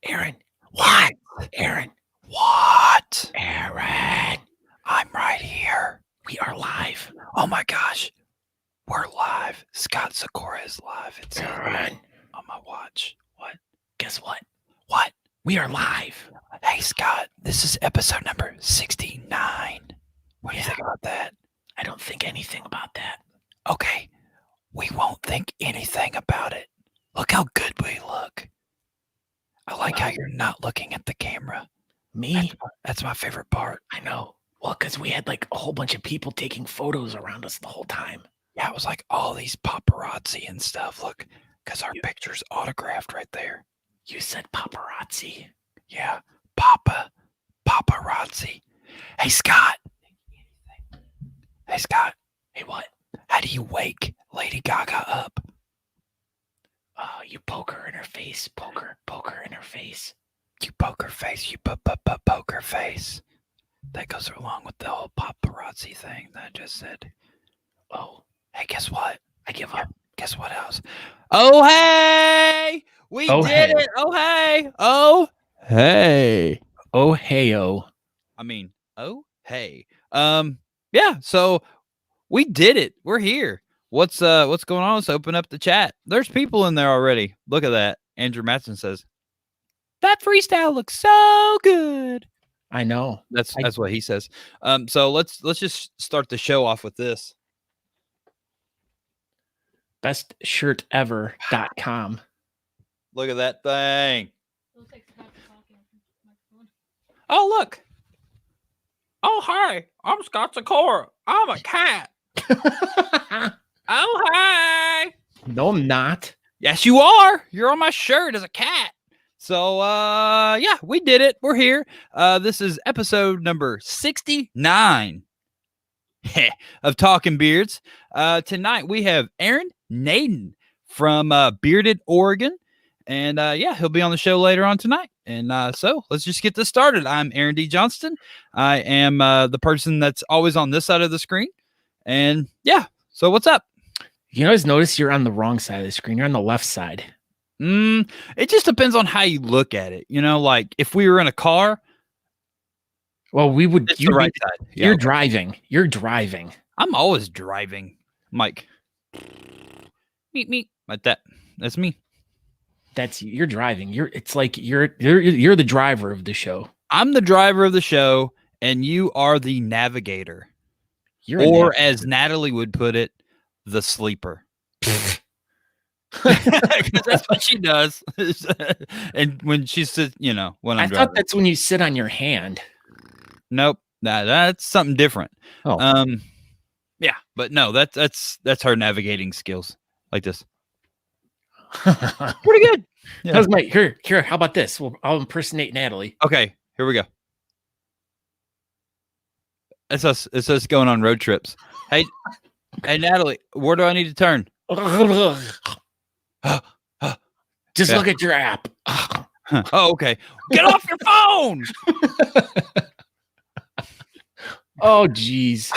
Aaron, what? Aaron, what? Aaron, I'm right here. We are live. Oh my gosh, we're live. Scott Sakura is live. It's Aaron on my watch. What? Guess what? What? We are live. Hey Scott, this is episode number 69. What do you think about that? I don't think anything about that. Okay, we won't think anything about it. Look how good we look. I like how you're not looking at the camera. Me? That's my favorite part. I know. Well, because we had like a whole bunch of people taking photos around us the whole time. Yeah, it was like all these paparazzi and stuff. Look, because our picture's autographed right there. You said paparazzi. Yeah, paparazzi. Hey, Scott. Hey, Scott. Hey, what? How do you wake Lady Gaga up? You poke her in her face. Poke her in her face. You poke her face. You poke her face. That goes along with the whole paparazzi thing that I just said. Oh, hey, guess what? I give up. Guess what else? Oh, hey! We did it! Oh, hey! Oh, hey! Oh, hey-oh. I mean, oh, hey. Yeah, so we did it. We're here. What's going on? Let's open up the chat. There's people in there already. Look at that. Andrew Matson says, that freestyle looks so good. I know. That's what he says. So let's just start the show off with this. bestshirtever.com. Look at that thing. Oh, look. Oh, hi. I'm Scott Sakura. I'm a cat. Oh, hi. No, I'm not. Yes, you are. You're on my shirt as a cat. So, yeah, we did it. We're here. This is episode number 69 of Talking Beards. Tonight we have Aaron Naden from Bearded, Oregon. And, yeah, he'll be on the show later on tonight. And so let's just get this started. I'm Aaron D. Johnston. I am the person that's always on this side of the screen. And, yeah, so what's up? You always notice you're on the wrong side of the screen. You're on the left side. It just depends on how you look at it. You know, like if we were in a car. Well, we would. It's the right side. Yeah, you're driving. You're driving. I'm always driving, Mike. Meet like that. That's me. That's you're driving. It's like you're the driver of the show. I'm the driver of the show, and you are the navigator. Or as Natalie would put it, the sleeper. Because that's what she does. And when she sits, you know, when I'm driving. I thought that's when you sit on your hand. Nope. That's something different. Oh. Yeah, but no, that's her navigating skills. Like this. Pretty good. Yeah. That was my here. How about this? Well, I'll impersonate Natalie. Okay, here we go. It's us going on road trips. Hey, Natalie, where do I need to turn? Just look at your app. Oh, okay. Get off your phone. Oh, geez.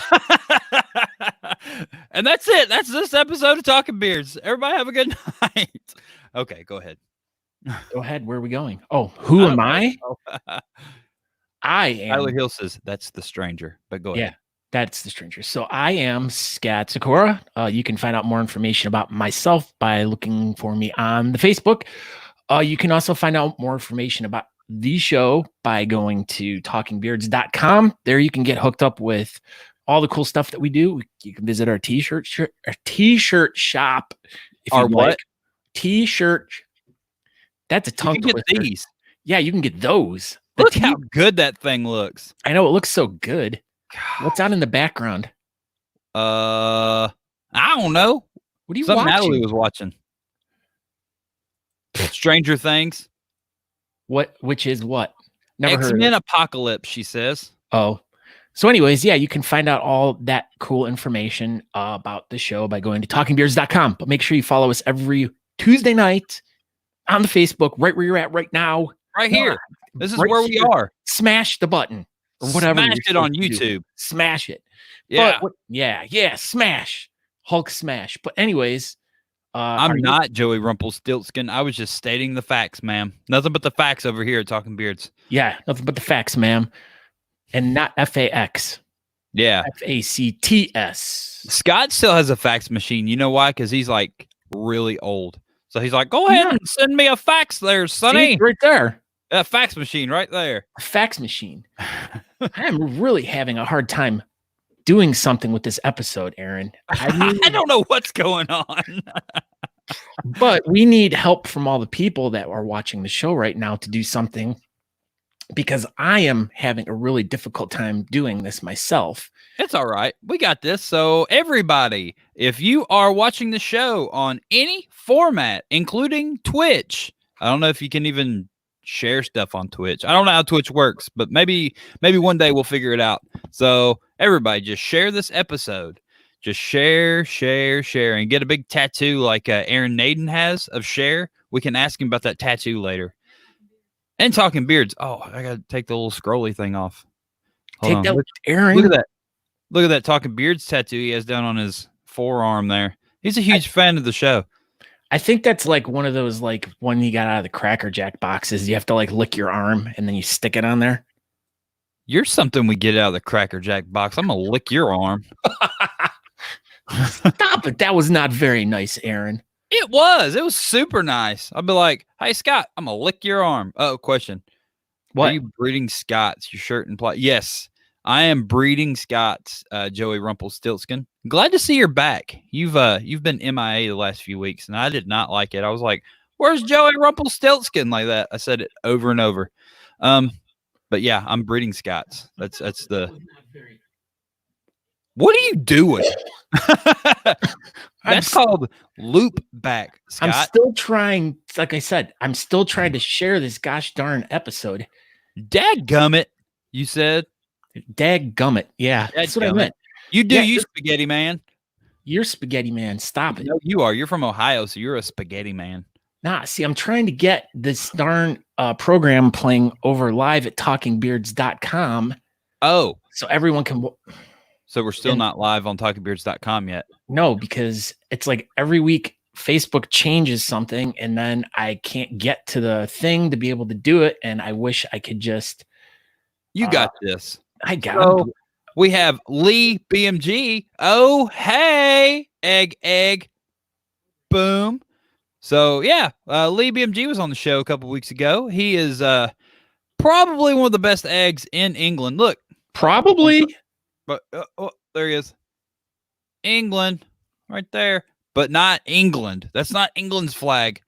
And that's it. That's this episode of Talking Beards. Everybody have a good night. Okay, go ahead. Go ahead. Where are we going? Oh, who am I? I am. Tyler Hill says that's the stranger, but go ahead. Yeah, that's the stranger. So I am Scott Sakura. You can find out more information about myself by looking for me on the Facebook. You can also find out more information about the show by going to talkingbeards.com. There you can get hooked up with all the cool stuff that we do. You can visit our t-shirt shop. If our what? Like. T-shirt. That's a tongue twister. Get these. Yeah, you can get those. Look how good that thing looks. I know, it looks so good. God. What's out in the background? I don't know. What are you watching? Natalie was watching. Stranger Things. What? Which is what? Never heard. X-Men Apocalypse, she says. Oh. So anyways, yeah, you can find out all that cool information about the show by going to talkingbeards.com. But make sure you follow us every Tuesday night on the Facebook, right where you're at right now. Right here. This is right where we are. Smash the button or whatever. Smash it on YouTube. Smash it. Yeah. But yeah. Smash. Hulk smash. But anyways, I'm not Joey Rumpelstiltskin. I was just stating the facts, ma'am. Nothing but the facts over here at Talking Beards. Yeah, nothing but the facts, ma'am. And not FAX. Yeah. FACTS. Scott still has a fax machine. You know why? Because he's like really old. So he's like, go ahead and send me a fax there, Sonny. See, right there. A fax machine right there. A fax machine. I am really having a hard time doing something with this episode, Aaron. I don't know what's going on. But we need help from all the people that are watching the show right now to do something, because I am having a really difficult time doing this myself. It's all right. We got this. So everybody, if you are watching the show on any format, including Twitch, I don't know if you can even share stuff on Twitch. I don't know how Twitch works, but maybe one day we'll figure it out. So everybody, just share this episode. Just share, and get a big tattoo like Aaron Naden has of share. We can ask him about that tattoo later. And Talking Beards. Oh, I got to take the little scrolly thing off. Take that, Aaron. Look at that. Look at that Talking Beards tattoo he has down on his forearm there. He's a huge fan of the show. I think that's like one of those, like when you got out of the Cracker Jack boxes, you have to like lick your arm and then you stick it on there. You're something we get out of the Cracker Jack box. I'm going to lick your arm. Stop it. That was not very nice, Aaron. It was super nice. I'd be like, hey, Scott, I'm going to lick your arm. Oh, question. What? Are you breeding Scots? Your shirt and play? Yes, I am breeding Scots, Joey Rumpelstiltskin. Glad to see you're back. You've been MIA the last few weeks, and I did not like it. I was like, where's Joey Rumpelstiltskin? Like that. I said it over and over. But yeah, I'm breeding Scots. That's the. What are you doing? That's called loop back, Scott. I'm still trying, like I said, I'm still trying to share this gosh darn episode. Dadgummit, you said. Dadgummit. Yeah, that's what I meant. You do, you spaghetti man. You're spaghetti man. Stop it. No, you are. You're from Ohio, so you're a spaghetti man. Nah, see, I'm trying to get this darn program playing over live at talkingbeards.com. Oh. So everyone can... So we're still not live on talkingbeards.com yet? No, because it's like every week Facebook changes something and then I can't get to the thing to be able to do it. And I wish I could just... You got this. I got it. We have Lee BMG. Oh, hey, egg. Boom. So, yeah, Lee BMG was on the show a couple weeks ago. He is probably one of the best eggs in England. Look. Probably. But there he is. England, right there. But not England. That's not England's flag.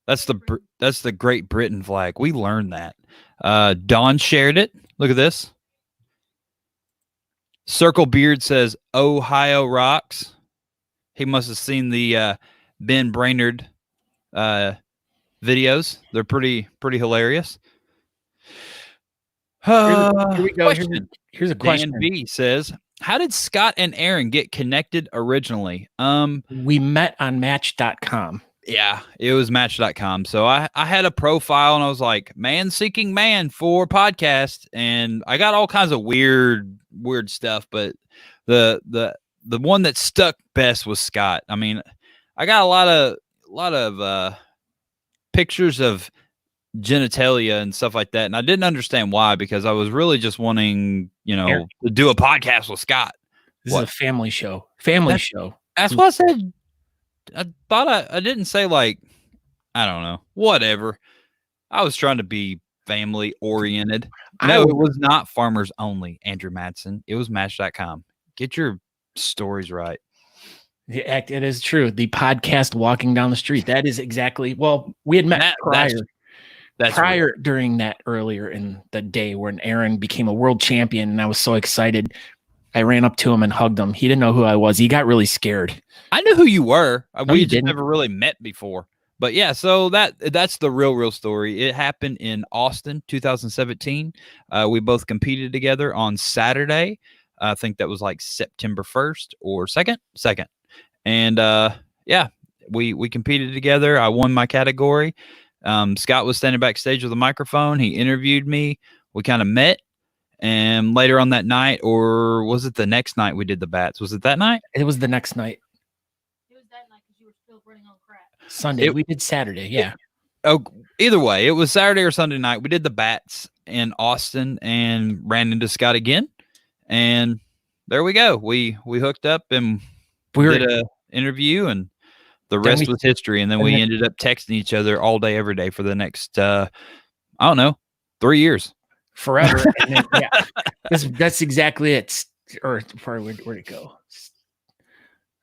That's the Great Britain flag. We learned that. Don shared it. Look at this. Circle Beard says Ohio rocks. He must have seen the Ben Brainerd videos. They're pretty hilarious. Here we go. Here's a question. Dan B says, how did Scott and Aaron get connected originally? We met on Match.com. Yeah, it was Match.com. So I had a profile and I was like, man seeking man for podcast, and I got all kinds of weird stuff, but the one that stuck best was Scott. I mean, I got a lot of pictures of genitalia and stuff like that, and I didn't understand why, because I was really just wanting, to do a podcast with Scott. This is a family show. Show. That's what I said. I thought I didn't say, like, I don't know, whatever. I was trying to be family oriented. No, it was not Farmers Only, Andrew Madsen. It was Match.com. Get your stories right. It is true. The podcast Walking Down the Street. That is exactly. Well, we had met prior during that earlier in the day when Aaron became a world champion, and I was so excited. I ran up to him and hugged him. He didn't know who I was. He got really scared. I knew who you were. We just never really met before. But yeah, so that's the real story. It happened in Austin, 2017. We both competed together on Saturday. I think that was like September 1st or 2nd. And yeah, we competed together. I won my category. Scott was standing backstage with a microphone. He interviewed me. We kind of met. And later on that night, or was it the next night we did the bats? Was it that night? It was the next night. It was that night because you were still running on Sunday. We did Saturday. Yeah. Either way, it was Saturday or Sunday night. We did the bats in Austin and ran into Scott again. And there we go. We hooked up and we did an interview, and the rest was history. And then we ended up texting each other all day, every day for the next, I don't know, 3 years. Forever. And then, yeah, that's exactly it. Or probably where'd it go?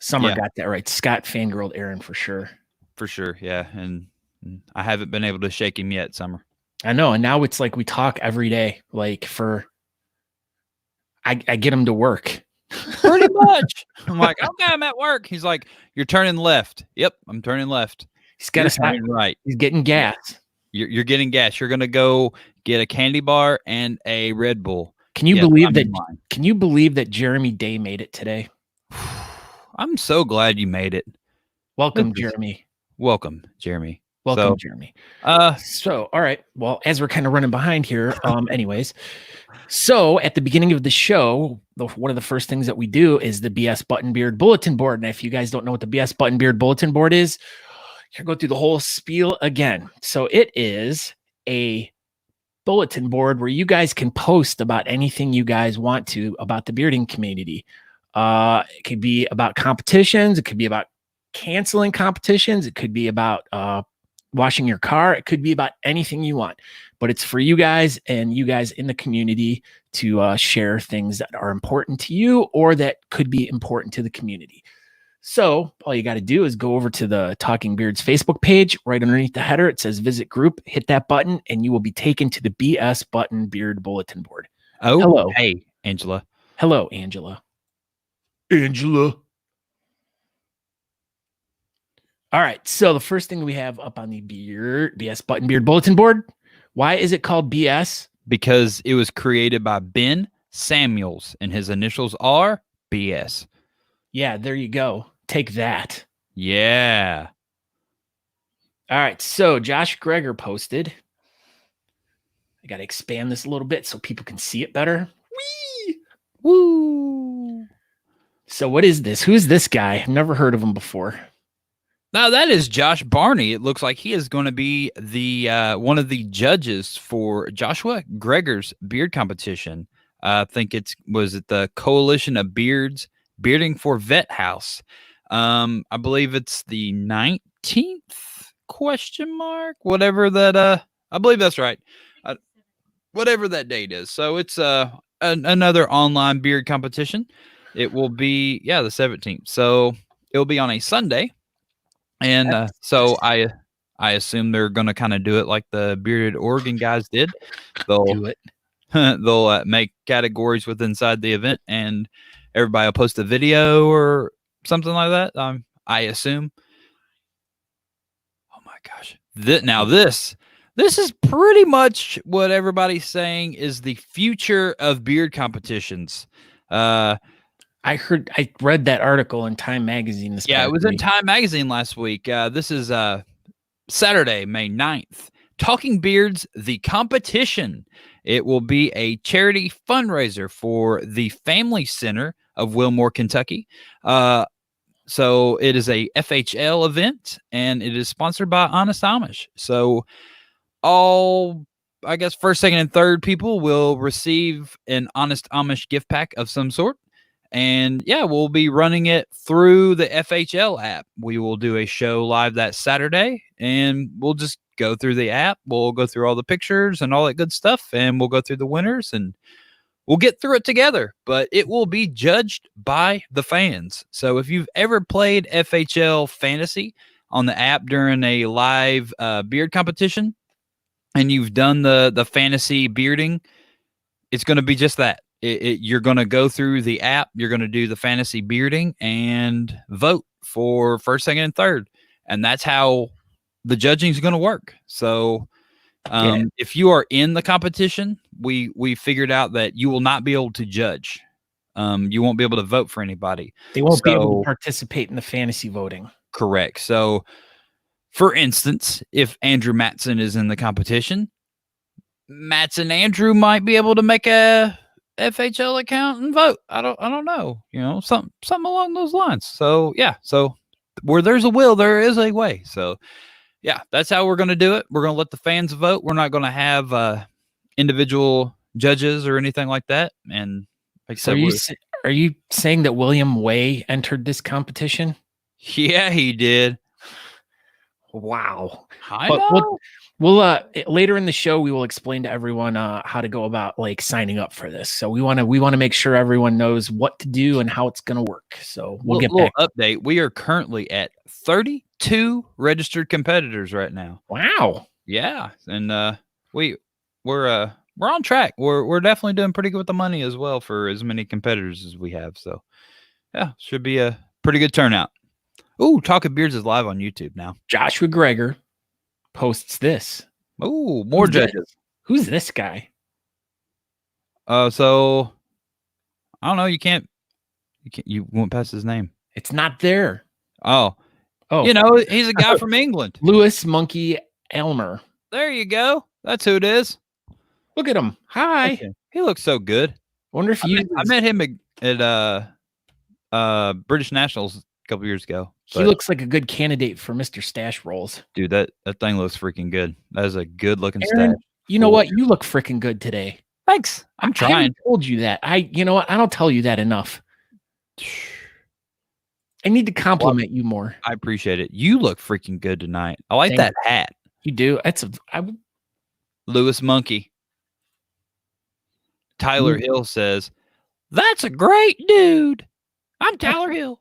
Summer got that right. Scott fangirled Aaron for sure. For sure. Yeah. And I haven't been able to shake him yet, Summer. I know. And now it's like we talk every day. Like I get him to work. Pretty much. I'm like, okay, I'm at work. He's like, you're turning left. Yep, I'm turning left. He's got to turn right. He's getting gas. You're getting gas. You're gonna go get a candy bar and a Red Bull. Can you believe that? Can you believe that Jeremy Day made it today? I'm so glad you made it. Welcome, Jeremy. Welcome, Jeremy. Welcome, Jeremy. So, all right. Well, as we're kind of running behind here, anyways. So at the beginning of the show, one of the first things that we do is the BS Button Beard Bulletin Board. And if you guys don't know what the BS Button Beard Bulletin Board is, you're going to go through the whole spiel again. So it is a bulletin board where you guys can post about anything you guys want to about the bearding community. It could be about competitions. It could be about canceling competitions. It could be about washing your car. It could be about anything you want, but it's for you guys and you guys in the community to share things that are important to you or that could be important to the community. So all you got to do is go over to the Talking Beards Facebook page. Right underneath the header, it says visit group. Hit that button and you will be taken to the BS Button Beard Bulletin Board. Oh, hello. Hey, Angela. Hello, Angela. Angela. All right. So the first thing we have up on the BS Button Beard Bulletin Board. Why is it called BS? Because it was created by Ben Samuels and his initials are BS. Yeah, there you go. Take that. Yeah. All right. So Josh Greger posted. I got to expand this a little bit so people can see it better. Whee! Woo! So what is this? Who's this guy? I've never heard of him before. Now that is Josh Barney. It looks like he is going to be the one of the judges for Joshua Greger's beard competition. I think was it the Coalition of Beards Bearding for Vet House. I believe it's the 19th ? Whatever that. I believe that's right. Whatever that date is. So it's another online beard competition. It will be the 17th. So it'll be on a Sunday. And so I assume they're going to kind of do it like the Bearded Oregon guys did. They'll do it. They'll make categories inside the event, and everybody will post a video or something like that. I assume. Oh my gosh! This is pretty much what everybody's saying is the future of beard competitions. I read that article in Time Magazine this it was in Time Magazine last week. This is Saturday, May 9th. Talking Beards, the competition. It will be a charity fundraiser for the Family Center of Wilmore, Kentucky. So it is a FHL event, and it is sponsored by Honest Amish. So all, I guess, first, second, and third people will receive an Honest Amish gift pack of some sort. And we'll be running it through the FHL app. We will do a show live that Saturday, and we'll just go through the app. We'll go through all the pictures and all that good stuff, and we'll go through the winners, and we'll get through it together. But it will be judged by the fans. So if you've ever played FHL Fantasy on the app during a live beard competition, and you've done the fantasy bearding, it's going to be just that. You're going to go through the app, you're going to do the fantasy bearding and vote for first, second, and third. And that's how the judging is going to work. So if you are in the competition, we figured out that you will not be able to judge. You won't be able to vote for anybody. They won't be able to participate in the fantasy voting. Correct. So, for instance, if Andrew Matson is in the competition, Matson Andrew might be able to make a FHL account and vote. I don't know, something along those lines. So where there's a will, there is a way. So, yeah, that's how we're going to do it. We're going to let the fans vote. We're not going to have individual judges or anything like that. And like I said, are you saying that William Way entered this competition? Yeah, he did. Wow. I know. We'll later in the show we will explain to everyone how to go about like signing up for this. So we want to make sure everyone knows what to do and how it's going to work. So we'll get back. Update. We are currently at 32 registered competitors right now. Wow. Yeah, and we're on track. We're definitely doing pretty good with the money as well for as many competitors as we have. So yeah, should be a pretty good turnout. Ooh, Talking Beards is live on YouTube now. Joshua Greger posts this. Ooh, more judges. Who's this guy? So I don't know. You went past his name. It's not there. Oh, you know, he's a guy from England. Lewis Monkey Elmer. There you go. That's who it is. Look at him. Hi. Okay. He looks so good. Wonder if I met him at British Nationals a couple years ago. He looks like a good candidate for Mr. Stash Rolls. Dude, that thing looks freaking good. That is a good looking Aaron, stash. You know what? You look freaking good today. Thanks. I'm trying. I told you that. You know what? I don't tell you that enough. I need to compliment you more. I appreciate it. You look freaking good tonight. I like that hat. You do. Lewis Monkey. Tyler Hill says, "That's a great dude. I'm Tyler Hill."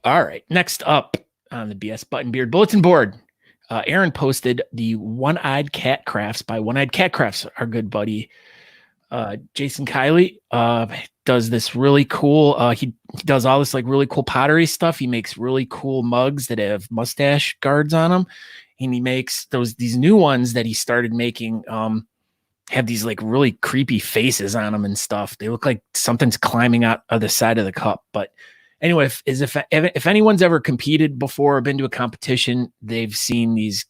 All right. Next up on the BS Button Beard Bulletin Board, Aaron posted the One-Eyed Cat Crafts by One-Eyed Cat Crafts, our good buddy. Jason Kiley does this really cool. He does all this like really cool pottery stuff. He makes really cool mugs that have mustache guards on them, and he makes these new ones that he started making. Have these like really creepy faces on them and stuff. They look like something's climbing out of the side of the cup. But anyway, if anyone's ever competed before or been to a competition, they've seen these.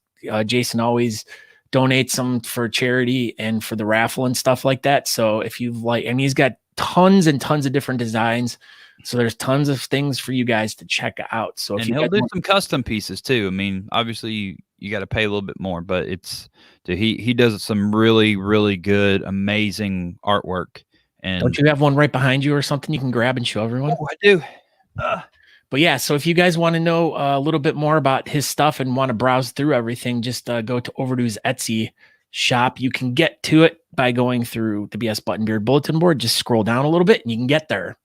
Jason always donates them for charity and for the raffle and stuff like that. So if you've he's got tons and tons of different designs. So there's tons of things for you guys to check out. So he'll do some custom pieces too. I mean, obviously you got to pay a little bit more, but he does some really, really good, amazing artwork. And don't you have one right behind you or something you can grab and show everyone? Oh, I do. But yeah, so if you guys want to know a little bit more about his stuff and want to browse through everything, just go to Overdue's Etsy shop. You can get to it by going through the BS Button Beard Bulletin Board. Just scroll down a little bit and you can get there.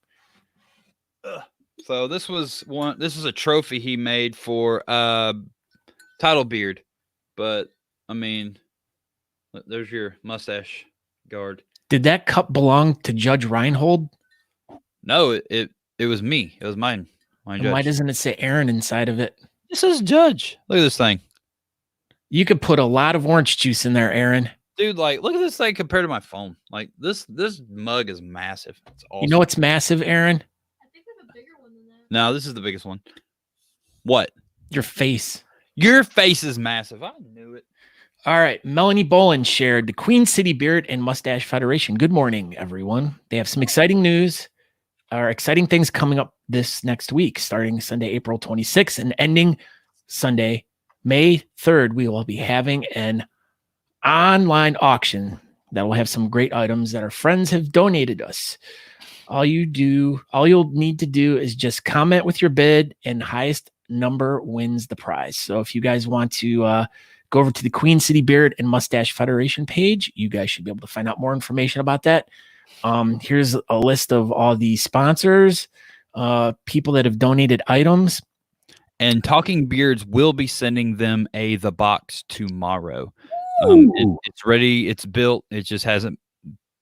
So this is a trophy he made for Title Beard. But I mean, there's your mustache guard. Did that cup belong to Judge Reinhold? No, it was me. It was mine. Why doesn't it say Aaron inside of it? This says Judge. Look at this thing. You could put a lot of orange juice in there, Aaron. Dude, like, look at this thing compared to my phone. Like, this mug is massive. It's awesome. You know what's massive, Aaron? I think there's a bigger one than that. No, this is the biggest one. What? Your face. Your face is massive. I knew it. All right. Melanie Bolin shared the Queen City Beard and Mustache Federation. Good morning, everyone. They have some exciting news. Exciting things coming up this next week, starting Sunday, April 26th and ending Sunday, May 3rd. We will be having an online auction that will have some great items that our friends have donated us. All you'll need to do is just comment with your bid, and highest number wins the prize. So if you guys want to go over to the Queen City Beard and Mustache Federation page, you guys should be able to find out more information about that. Here's a list of all the sponsors, people that have donated items. And Talking Beards will be sending them the box tomorrow. It's ready. It's built. It just hasn't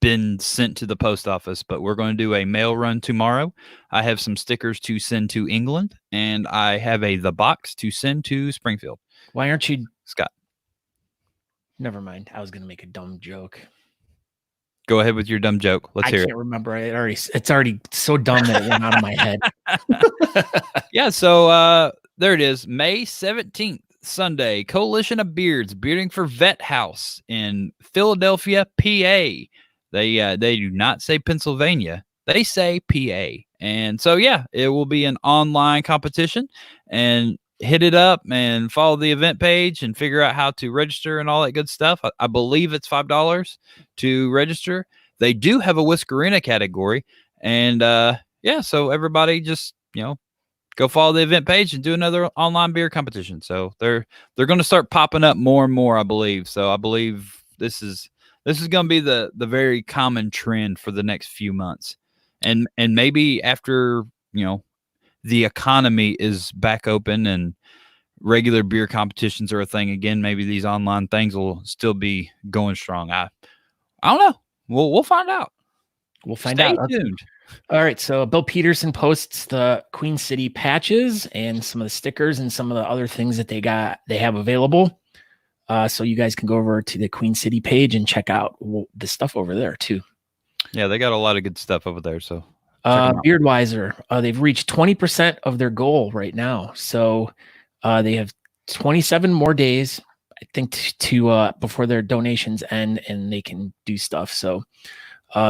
been sent to the post office, but we're going to do a mail run tomorrow. I have some stickers to send to England, and I have the box to send to Springfield. Why aren't you, Scott? Never mind. I was going to make a dumb joke. Go ahead with your dumb joke. Let's hear it. I can't remember. It's already so dumb that it went out of my head. Yeah. So there it is. May 17th, Sunday. Coalition of Beards bearding for Vet House in Philadelphia, PA. They do not say Pennsylvania. They say PA. And so, yeah, it will be an online competition, and hit it up and follow the event page and figure out how to register and all that good stuff. I believe it's $5 to register. They do have a Whiskerina category. And yeah, so everybody just, go follow the event page and do another online beer competition. So they're going to start popping up more and more, I believe. So I believe this is going to be the very common trend for the next few months. And maybe after, the economy is back open and regular beer competitions are a thing again, maybe these online things will still be going strong. I don't know. We'll find out. We'll find out. Stay tuned. All right. So Bill Peterson posts the Queen City patches and some of the stickers and some of the other things that they have available. So you guys can go over to the Queen City page and check out the stuff over there too. Yeah, they got a lot of good stuff over there. So Beardwiser, they've reached 20% of their goal right now. So they have 27 more days, I think, to before their donations end, and they can do stuff. So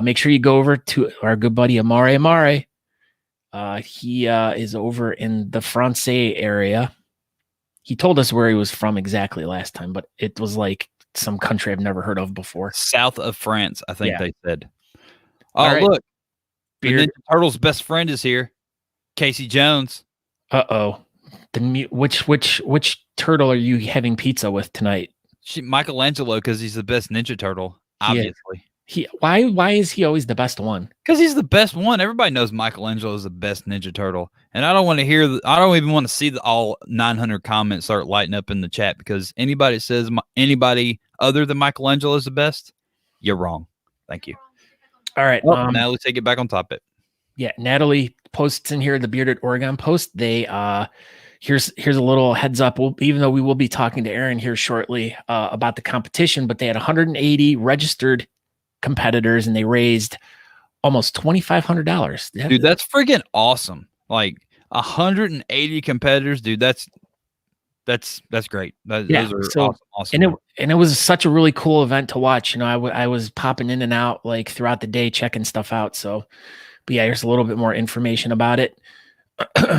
make sure you go over to our good buddy Amare. He is over in the Francais area. He told us where he was from exactly last time, but it was like some country I've never heard of before. South of France, I think they said. Oh, right. Look. The Ninja Turtle's best friend is here. Casey Jones. Uh-oh. Which turtle are you having pizza with tonight? Michelangelo, because he's the best Ninja Turtle, obviously. Why is he always the best one? Because he's the best one. Everybody knows Michelangelo is the best Ninja Turtle. And I don't want to hear I don't even want to see all 900 comments start lighting up in the chat, because anybody that says anybody other than Michelangelo is the best, you're wrong. Thank you. All right. Now let's take it back on topic. Yeah, Natalie posts in here, the Bearded Oregon post. They here's a little heads up. Even though we will be talking to Aaron here shortly about the competition, but they had 180 registered competitors and they raised almost $2,500. Dude, that's freaking awesome. Like 180 competitors, dude. That's great. Those are awesome. And it was such a really cool event to watch. I was popping in and out like throughout the day, checking stuff out. So, but yeah, here's a little bit more information about it.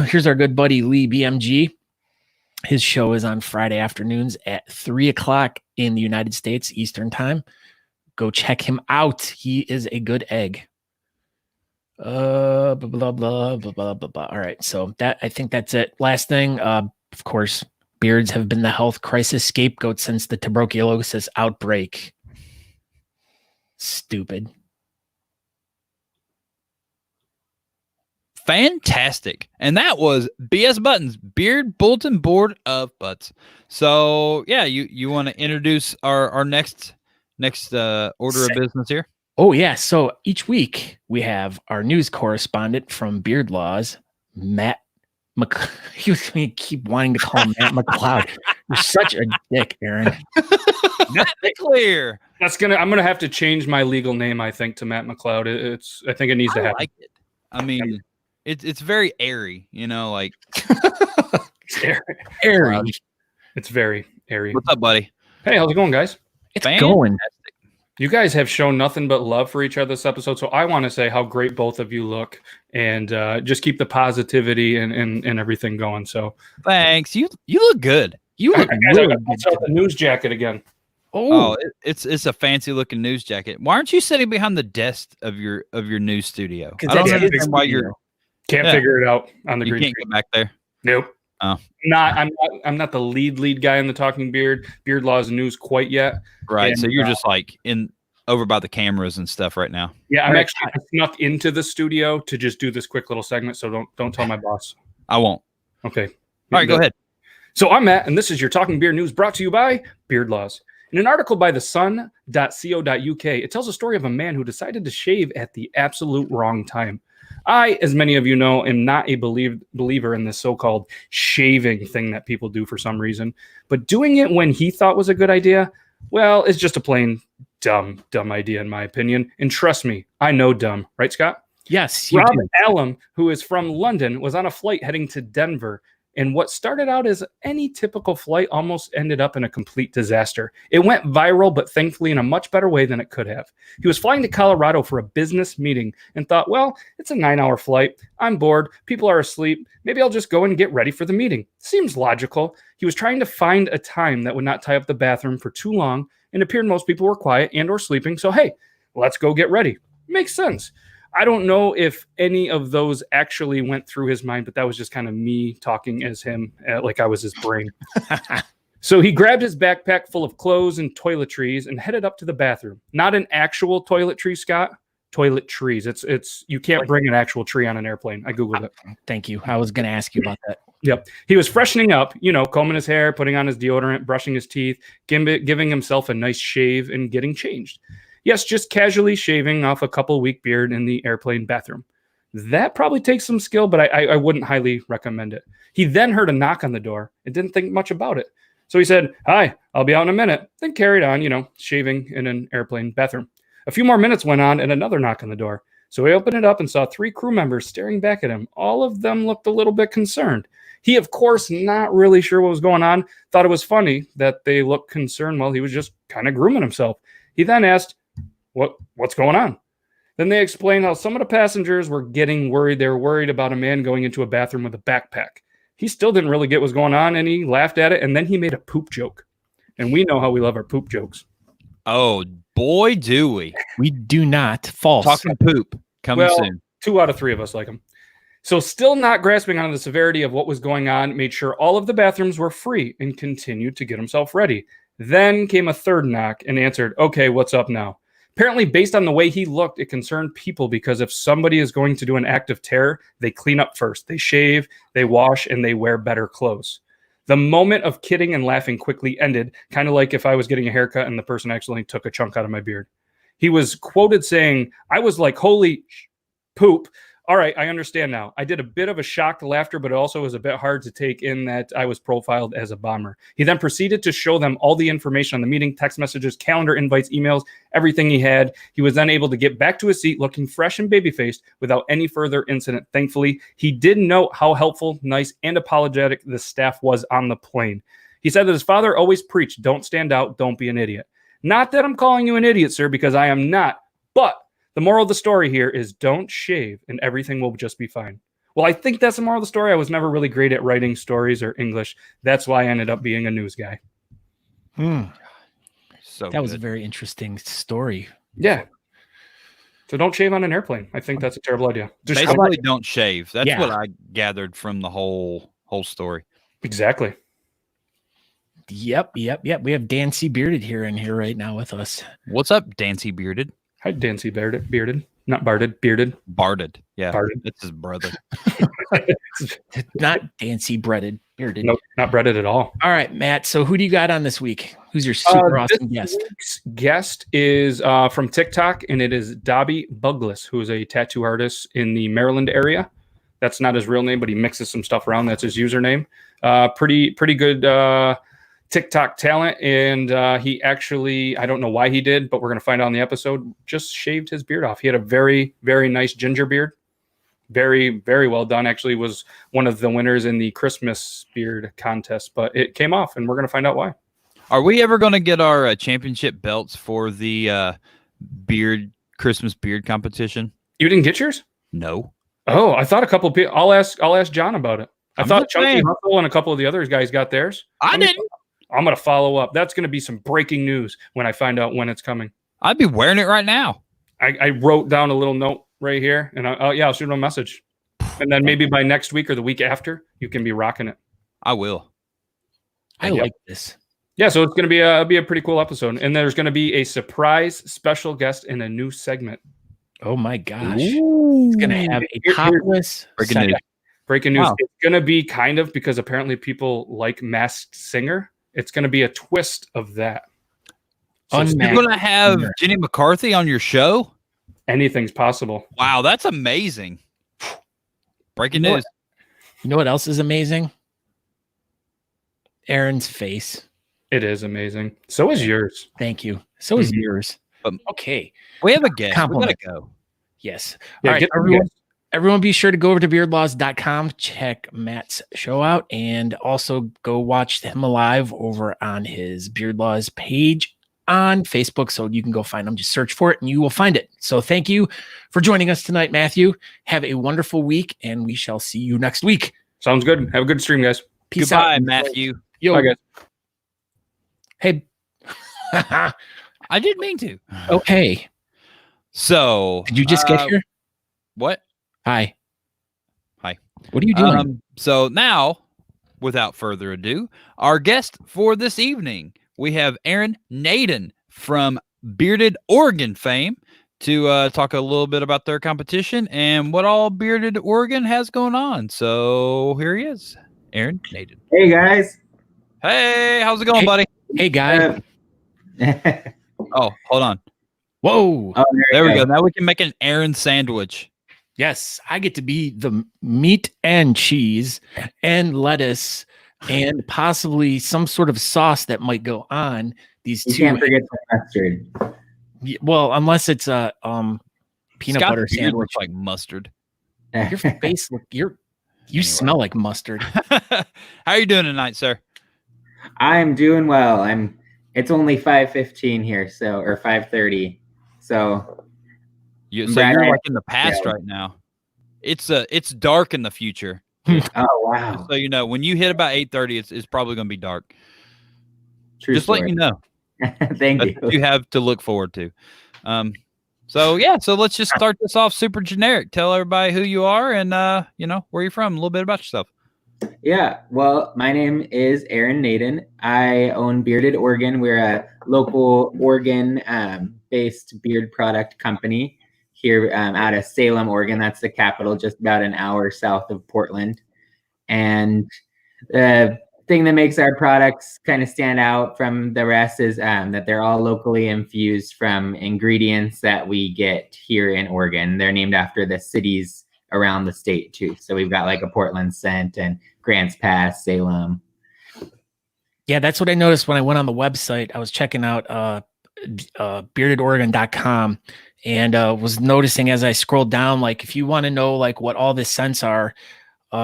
Here's our good buddy Lee BMG. His show is on Friday afternoons at 3:00 in the United States Eastern Time. Go check him out. He is a good egg. Blah blah blah blah blah blah blah. All right, so I think that's it. Last thing, of course. Beards have been the health crisis scapegoat since the tuberculosis outbreak. Stupid. Fantastic. And that was BS Buttons, Beard Bulletin Board of Butts. So, yeah, you want to introduce our next order of business here? Oh, yeah. So each week we have our news correspondent from Beard Laws, Matt he was going to keep wanting to call him Matt McLeod. You're such a dick, Aaron. Not clear. I'm gonna have to change my legal name, I think, to Matt McLeod. I think it needs to happen. Like it. I mean, it's very airy, like airy. It's very airy. What's up, buddy? Hey, how's it going, guys? It's going. You guys have shown nothing but love for each other this episode, so I want to say how great both of you look, and just keep the positivity and everything going. So thanks. You look good. You look really good. The news jacket again. Oh, it's a fancy looking news jacket. Why aren't you sitting behind the desk of your news studio? I don't understand why can't figure it out on the green screen. Get back there. Nope. Oh. I'm not the lead guy in the Talking Beard Laws news quite yet. Right. And, so you're just like over by the cameras and stuff right now. Yeah, I snuck into the studio to just do this quick little segment. So don't tell my boss. I won't. Okay. All right, go ahead. So I'm Matt, and this is your Talking Beard news brought to you by Beard Laws. In an article by thesun.co.uk, it tells a story of a man who decided to shave at the absolute wrong time. I, as many of you know, am not a believer in this so-called shaving thing that people do for some reason. But doing it when he thought was a good idea, well, it's just a plain dumb idea, in my opinion. And trust me, I know dumb. Right, Scott? Yes. Robin Allen, who is from London, was on a flight heading to Denver And what started out as any typical flight almost ended up in a complete disaster. It went viral, but thankfully in a much better way than it could have. He was flying to Colorado for a business meeting and thought, well, it's a 9-hour flight. I'm bored. People are asleep. Maybe I'll just go and get ready for the meeting. Seems logical. He was trying to find a time that would not tie up the bathroom for too long, and it appeared most people were quiet and or sleeping. So, hey, let's go get ready. Makes sense. I don't know if any of those actually went through his mind, but that was just kind of me talking as him, like I was his brain. So he grabbed his backpack full of clothes and toiletries and headed up to the bathroom. Not an actual toiletry, Scott. Toiletries. It's you can't bring an actual tree on an airplane. I Googled it. Thank you. I was going to ask you about that. Yep. He was freshening up, combing his hair, putting on his deodorant, brushing his teeth, giving himself a nice shave and getting changed. Yes, just casually shaving off a couple-week beard in the airplane bathroom. That probably takes some skill, but I wouldn't highly recommend it. He then heard a knock on the door and didn't think much about it. So he said, "Hi, I'll be out in a minute." Then carried on, shaving in an airplane bathroom. A few more minutes went on and another knock on the door. So he opened it up and saw 3 crew members staring back at him. All of them looked a little bit concerned. He, of course, not really sure what was going on, thought it was funny that they looked concerned while he was just kind of grooming himself. He then asked, What's going on? Then they explained how some of the passengers were getting worried. They were worried about a man going into a bathroom with a backpack. He still didn't really get what was going on, and he laughed at it, and then he made a poop joke. And we know how we love our poop jokes. Oh, boy, do we. We do not. False. Talking poop. Coming soon. 2 out of 3 of us like him. So still not grasping on the severity of what was going on, made sure all of the bathrooms were free and continued to get himself ready. Then came a third knock and answered, "Okay, what's up now?" Apparently, based on the way he looked, it concerned people because if somebody is going to do an act of terror, they clean up first. They shave, they wash, and they wear better clothes. The moment of kidding and laughing quickly ended, kind of like if I was getting a haircut and the person actually took a chunk out of my beard. He was quoted saying, "I was like, holy poop. All right, I understand now. I did a bit of a shocked laughter, but it also was a bit hard to take in that I was profiled as a bomber." He then proceeded to show them all the information on the meeting, text messages, calendar invites, emails, everything he had. He was then able to get back to his seat looking fresh and baby-faced without any further incident. Thankfully, he did note how helpful, nice, and apologetic the staff was on the plane. He said that his father always preached, "Don't stand out, don't be an idiot." Not that I'm calling you an idiot, sir, because I am not, but the moral of the story here is don't shave and everything will just be fine. Well, I think that's the moral of the story. I was never really great at writing stories or English. That's why I ended up being a news guy. So that was a very interesting story. Yeah. So don't shave on an airplane. I think that's a terrible idea. Just basically don't shave. That's what I gathered from the whole story. Exactly. Yep. We have Dancy Bearded here right now with us. What's up, Dancy Bearded? Hi, Dancy Bearded. Not Barded, Bearded. Barded. Yeah. Barded. That's his brother. Not Dancy Breaded, Bearded. Nope, not breaded at all. All right, Matt. So who do you got on this week? Who's your super awesome guest? This guest is from TikTok, and it is Dobby Bugless, who is a tattoo artist in the Maryland area. That's not his real name, but he mixes some stuff around. That's his username. Pretty good TikTok talent, and he actually, I don't know why he did, but we're going to find out in the episode, just shaved his beard off. He had a very, very nice ginger beard. Very, very well done. Actually was one of the winners in the Christmas beard contest, but it came off, and we're going to find out why. Are we ever going to get our championship belts for the Christmas beard competition? You didn't get yours? No. Oh, I thought a couple of people. I'll ask John about it. I thought Chunky Hustle and a couple of the other guys got theirs. I didn't. I'm going to follow up. That's going to be some breaking news when I find out when it's coming. I'd be wearing it right now. I wrote down a little note right here, and I'll shoot him a message. And then maybe by next week or the week after, you can be rocking it. I will. I like this. Yeah, so it's going to be a pretty cool episode. And there's going to be a surprise special guest in a new segment. Oh, my gosh. Ooh. It's going to have a topless breaking news. Wow. It's going to be kind of, because apparently people like Masked Singer, it's going to be a twist of that. So you're going to have Jenny McCarthy on your show? Anything's possible. Wow, that's amazing. Breaking news. You know what else is amazing? Aaron's face. It is amazing. So is yours. Thank you. So is yours. Okay. We have a guest. Compliment. We gotta go. Yes. Yeah, all right, everyone. everyone be sure to go over to beardlaws.com, check Matt's show out, and also go watch him live over on his Beard Laws page on Facebook. So you can go find him. Just search for it and you will find it. So thank you for joining us tonight, Matthew. Have a wonderful week, and we shall see you next week. Sounds good. Have a good stream, guys. Peace Goodbye, out. Matthew. Yo. Bye, guys. Hey. I didn't mean to. Okay. So Did you just get here? What? Hi. Hi. What are you doing? So now, without further ado, our guest for this evening, we have Aaron Naden from Bearded Oregon fame to talk a little bit about their competition and what all Bearded Oregon has going on. So here he is, Aaron Naden. Hey guys. Hey, how's it going, buddy? Hey, guy. Oh, hold on. Whoa. Oh, There we go. Now we can make an Aaron sandwich. Yes, I get to be the meat and cheese and lettuce and possibly some sort of sauce that might go on these You two. can't forget the mustard. Well, unless it's a peanut Scott's butter beard sandwich. looks like mustard. Your face look you smell like mustard. How are you doing tonight, sir? I'm doing well. It's only 5:15 here, so or 5:30. So You're Brad, like in the past right now. It's dark in the future. oh wow. So you know when you hit about 8:30, it's probably going to be dark. True Just story. letting you know. Thank That's you. what you have to look forward to. So let's just start this off super generic. Tell everybody who you are and where you're from, a little bit about yourself. Yeah, well, my name is Aaron Naden. I own Bearded Oregon. We're a local Oregon-based beard product company here out of Salem, Oregon. That's the capital, just about an hour south of Portland. And the thing that makes our products kind of stand out from the rest is that they're all locally infused from ingredients that we get here in Oregon. They're named after the cities around the state too. So we've got like a Portland scent and Grants Pass, Salem. Yeah, that's what I noticed when I went on the website. I was checking out beardedoregon.com and was noticing as I scrolled down, like if you want to know like what all the scents are,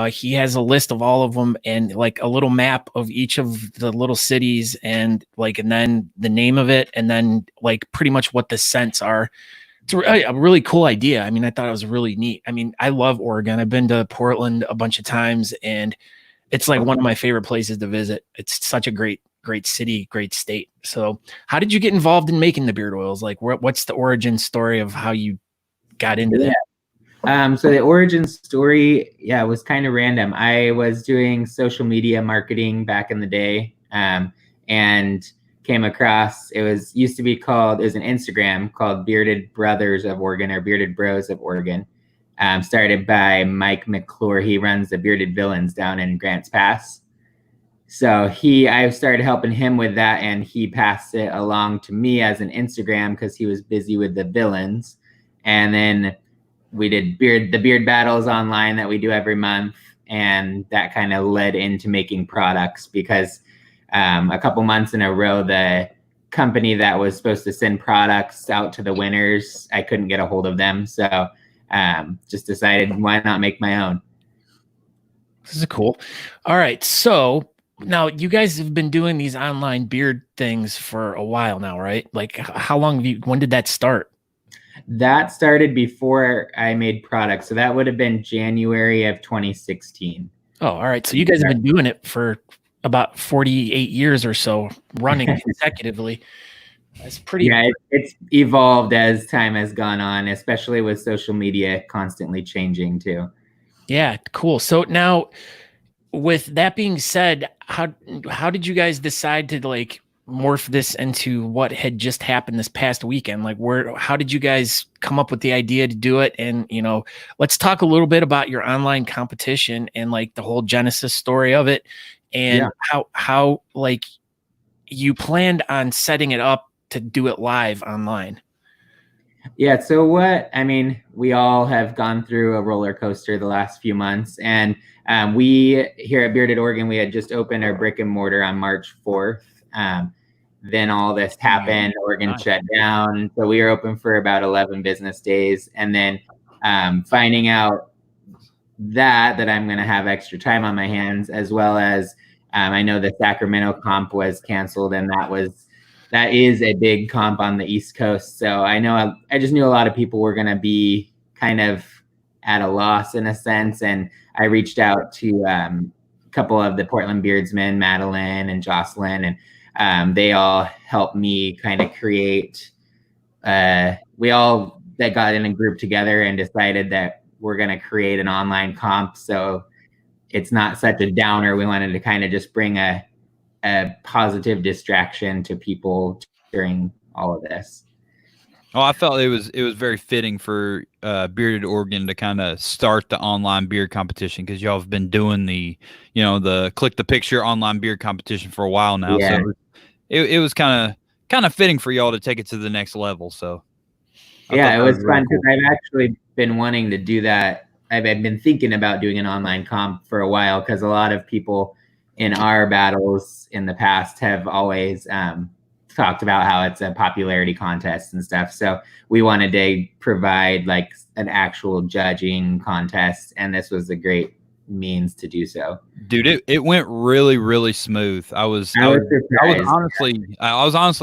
he has a list of all of them and like a little map of each of the little cities and then the name of it and then like pretty much what the scents are. It's a really cool idea. I mean, I thought it was really neat. I mean, I love Oregon. I've been to Portland a bunch of times and it's like one of my favorite places to visit. It's such a great city, great state. So how did you get involved in making the beard oils? Like what's the origin story of how you got into that? So the origin story, was kind of random. I was doing social media marketing back in the day and came across, it was an Instagram called Bearded Brothers of Oregon or Bearded Bros of Oregon, started by Mike McClure. He runs the Bearded Villains down in Grants Pass. So I started helping him with that and he passed it along to me as an Instagram because he was busy with the villains. And then we did the beard battles online that we do every month. And that kind of led into making products because a couple months in a row, the company that was supposed to send products out to the winners, I couldn't get a hold of them. So just decided, why not make my own? This is cool. All right. So now you guys have been doing these online beard things for a while now, right? Like how long when did that start? That started before I made products. So that would have been January of 2016. Oh, all right. So you guys have been doing it for about 48 years or so, running consecutively. That's pretty. Yeah, it's evolved as time has gone on, especially with social media constantly changing too. Yeah, cool. So now, with that being said, how did you guys decide to like morph this into what had just happened this past weekend? Like how did you guys come up with the idea to do it? And, let's talk a little bit about your online competition and like the whole genesis story of it and how like you planned on setting it up to do it live online. Yeah. So we all have gone through a roller coaster the last few months and we here at Bearded Oregon, we had just opened our brick and mortar on March 4th. Then all this happened, Oregon shut down. So we were open for about 11 business days. And then finding out that I'm going to have extra time on my hands, as well as I know the Sacramento comp was canceled, and that is a big comp on the East Coast. So I just knew a lot of people were going to be kind of at a loss in a sense, and I reached out to a couple of the Portland Beardsmen, Madeline and Jocelyn, and they all helped me kind of create. We all that got in a group together and decided that we're going to create an online comp, so it's not such a downer. We wanted to kind of just bring a positive distraction to people during all of this. Oh, I felt it was very fitting for Bearded Oregon to kind of start the online beard competition, because y'all have been doing the click the picture online beard competition for a while now. Yeah. So it was kind of fitting for y'all to take it to the next level. So yeah, it was fun because I've actually been wanting to do that. I've been thinking about doing an online comp for a while, because a lot of people in our battles in the past have always talked about how it's a popularity contest and stuff. So we wanted to provide like an actual judging contest, and this was a great means to do so. Dude, it went really, really smooth. I was honestly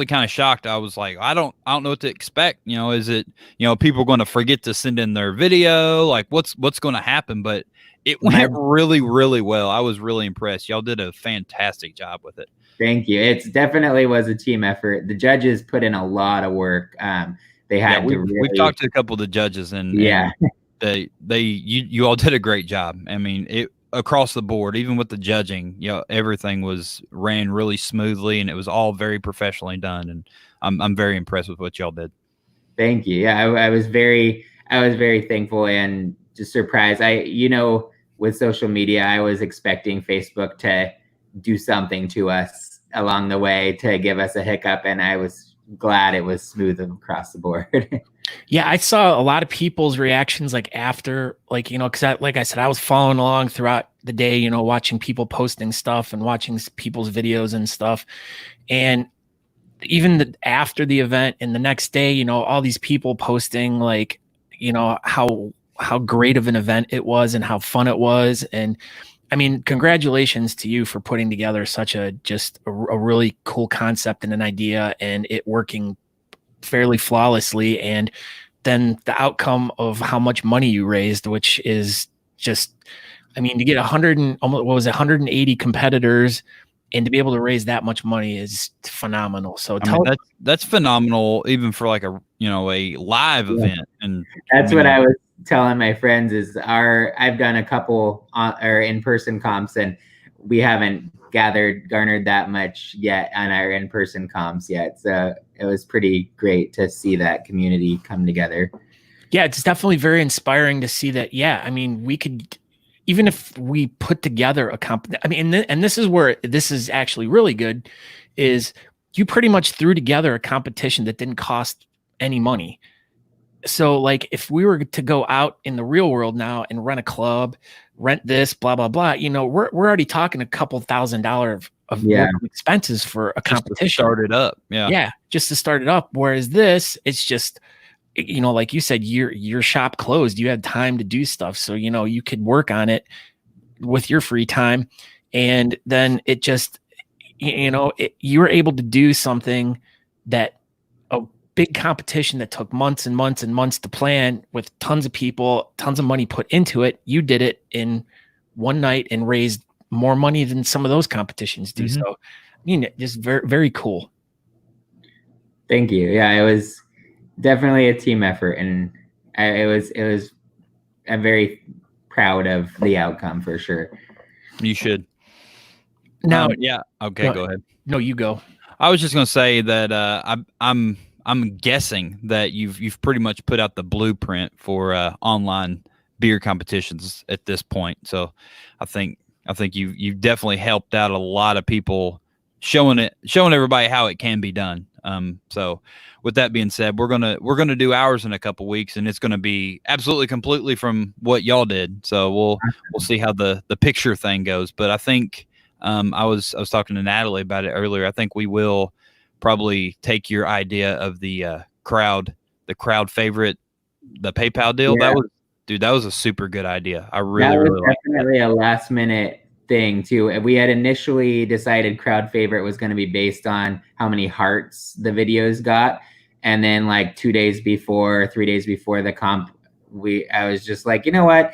kind of shocked. I was like, I don't know what to expect. Is it, people going to forget to send in their video? Like what's going to happen? But it went really, really well. I was really impressed. Y'all did a fantastic job with it. Thank you. It definitely was a team effort. The judges put in a lot of work. They had we've talked to a couple of the judges, and you all did a great job. I mean, it across the board, even with the judging, everything ran really smoothly, and it was all very professionally done. And I'm very impressed with what y'all did. Thank you. Yeah, I was very thankful and just surprised. With social media, I was expecting Facebook to do something to us along the way to give us a hiccup, and I was glad it was smooth across the board. Yeah, I saw a lot of people's reactions after, because like I said, I was following along throughout the day, watching people posting stuff and watching people's videos and stuff. And even after the event and the next day, all these people posting how great of an event it was and how fun it was. And I mean, congratulations to you for putting together such a really cool concept and an idea, and it working fairly flawlessly. And then the outcome of how much money you raised, which is just, I mean, to get 180 competitors and to be able to raise that much money is phenomenal. So that's phenomenal, even for like a live event. And that's what I was telling my friends is I've done a couple or in-person comps, and we haven't garnered that much yet on our in-person comps yet. So it was pretty great to see that community come together. Yeah, it's definitely very inspiring to see that. Yeah, I mean, we could, even if we put together a comp, I mean, and this is where this is actually really good, is you pretty much threw together a competition that didn't cost any money. So like if we were to go out in the real world now and rent a club, rent this, blah, blah, blah, we're already talking a couple $1,000 of expenses for a competition. Just to start it up. Yeah. Yeah. Just to start it up. Whereas this, it's just, like you said, your shop closed, you had time to do stuff. So, you could work on it with your free time. And then it just, you were able to do something that a big competition that took months and months and months to plan, with tons of people, tons of money put into it. You did it in one night and raised more money than some of those competitions do. Mm-hmm. So, I mean, just very, very cool. Thank you. Yeah, it was definitely a team effort, and I'm very proud of the outcome for sure. You should. Now, yeah. Okay, go ahead. No, you go. I was just going to say that I'm guessing that you've pretty much put out the blueprint for online beer competitions at this point. So I think you've definitely helped out a lot of people, showing everybody how it can be done. So with that being said, we're gonna do ours in a couple weeks, and it's gonna be absolutely completely from what y'all did. So we'll see how the picture thing goes. But I think I was talking to Natalie about it earlier. I think we will probably take your idea of the crowd favorite, the PayPal deal. Yeah. Dude, that was a super good idea. I That really, was really like that. definitely a last minute thing too. We had initially decided crowd favorite was going to be based on how many hearts the videos got, and then like 3 days before the comp, I was just like, you know what?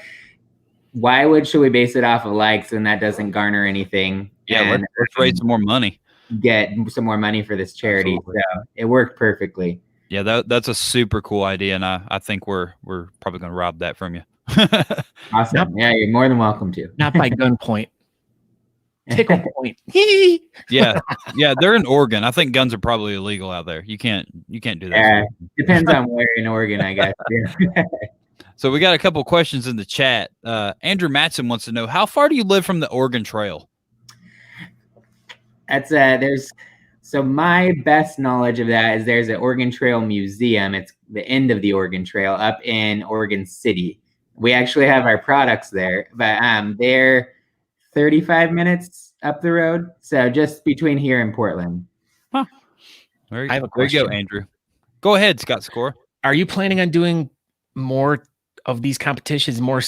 Should we base it off of likes when that doesn't garner anything? Yeah, let's raise some more money. Get some more money for this charity. Absolutely. So it worked perfectly. Yeah, that's a super cool idea, and I think we're probably going to rob that from you. Awesome. Yeah, you're more than welcome to. Not by gunpoint. Tickle point. Yeah, they're in Oregon. I think guns are probably illegal out there. You can't do that. Yeah, depends on where in Oregon, I guess. So we got a couple questions in the chat. Andrew Matson wants to know, how far do you live from the Oregon Trail? So my best knowledge of that is there's an Oregon Trail Museum. It's the end of the Oregon Trail up in Oregon City. We actually have our products there, but they're 35 minutes up the road. So just between here and Portland. Huh. There I have a question. There you go, Andrew. Go ahead, Scott Score. Are you planning on doing more of these competitions, more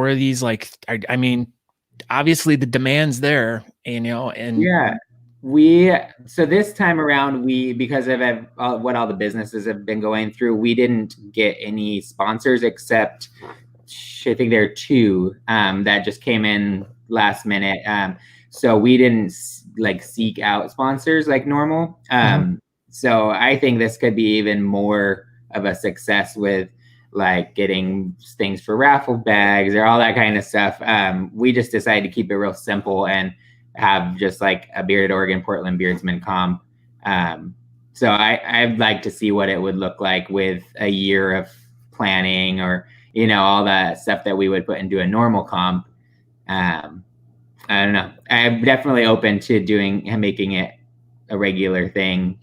of these? Like, I mean, obviously the demand's there, and yeah. So this time around, because of what all the businesses have been going through, we didn't get any sponsors except I think there are 2 that just came in last minute. So we didn't seek out sponsors like normal. So I think this could be even more of a success with like getting things for raffle bags or all that kind of stuff. We just decided to keep it real simple and have just like a Bearded Oregon Portland Beardsman comp. So I'd like to see what it would look like with a year of planning or, all that stuff that we would put into a normal comp. I don't know. I'm definitely open to making it a regular thing.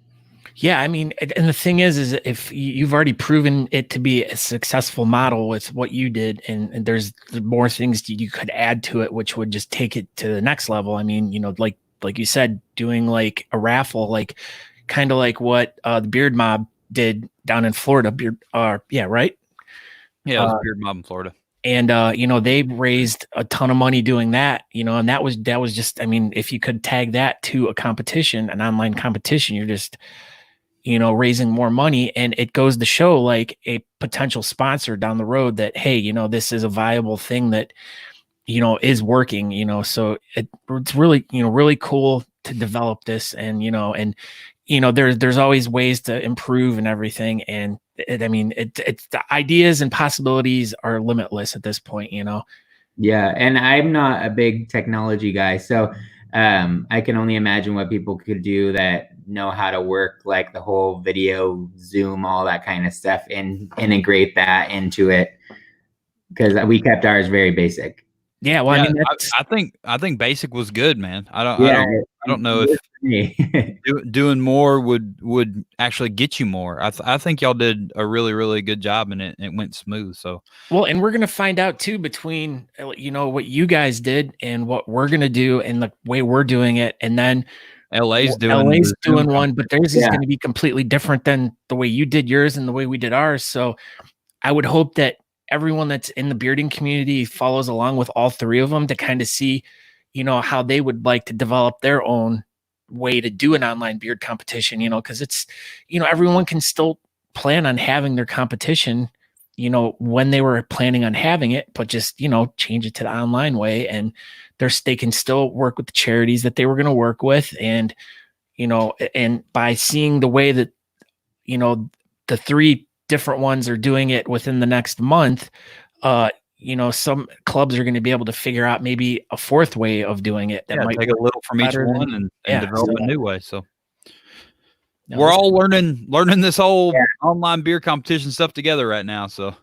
Yeah, I mean, and the thing is if you've already proven it to be a successful model with what you did, and there's more things you could add to it, which would just take it to the next level. I mean, like you said, doing like a raffle, like kind of like what the Beard Mob did down in Florida. Yeah, right? Yeah, it was Beard Mob in Florida. And they raised a ton of money doing that, and that was just, I mean, if you could tag that to a competition, an online competition, you're just raising more money, and it goes to show like a potential sponsor down the road that, hey, this is a viable thing that, is working, so it's really, really cool to develop this, and, there's always ways to improve and everything. And it's the ideas and possibilities are limitless at this point, Yeah. And I'm not a big technology guy, so I can only imagine what people could do that know how to work like the whole video, Zoom, all that kind of stuff, and integrate that into it, because we kept ours very basic. Yeah, well, yeah, I think basic was good, man. I don't know if doing more would actually get you more. I think y'all did a really, really good job, and it went smooth. So well, and we're gonna find out too between what you guys did and what we're gonna do and the way we're doing it, and then LA's doing one, but theirs is going to be completely different than the way you did yours and the way we did ours. So I would hope that everyone that's in the bearding community follows along with all 3 of them to kind of see, how they would like to develop their own way to do an online beard competition, because it's, everyone can still plan on having their competition, when they were planning on having it, but just, change it to the online way. And they can still work with the charities that they were going to work with. And, and by seeing the way that, the 3 different ones are doing it within the next month, some clubs are going to be able to figure out maybe a 4th way of doing it that might take a little from each one and develop a new way. So no, we're all learning this whole online beer competition stuff together right now. So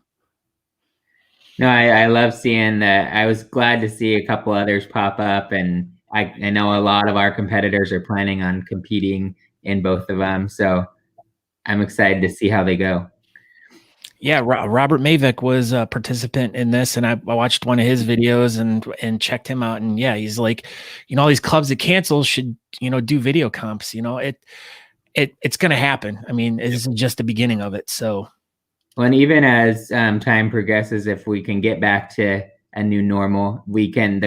no, I love seeing that. I was glad to see a couple others pop up, and I know a lot of our competitors are planning on competing in both of them. So I'm excited to see how they go. Yeah, Robert Mavick was a participant in this, and I watched one of his videos and checked him out. And yeah, he's like, all these clubs that cancel should, do video comps. It's going to happen. I mean, it's just the beginning of it. So Well, and even as time progresses, if we can get back to a new normal, you can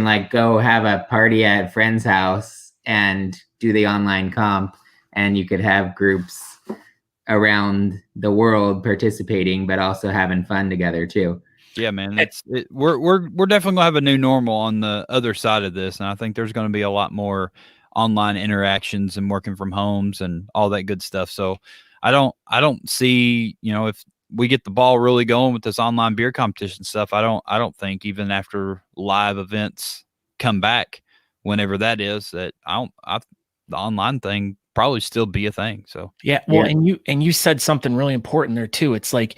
like go have a party at a friend's house and do the online comp, and you could have groups around the world participating, but also having fun together too. Yeah, man, we're definitely gonna have a new normal on the other side of this, and I think there's gonna be a lot more online interactions and working from homes and all that good stuff. So I don't see, if we get the ball really going with this online beer competition stuff, I don't think even after live events come back, whenever that is, that the online thing probably still be a thing. So yeah, well, and you said something really important there too. It's like,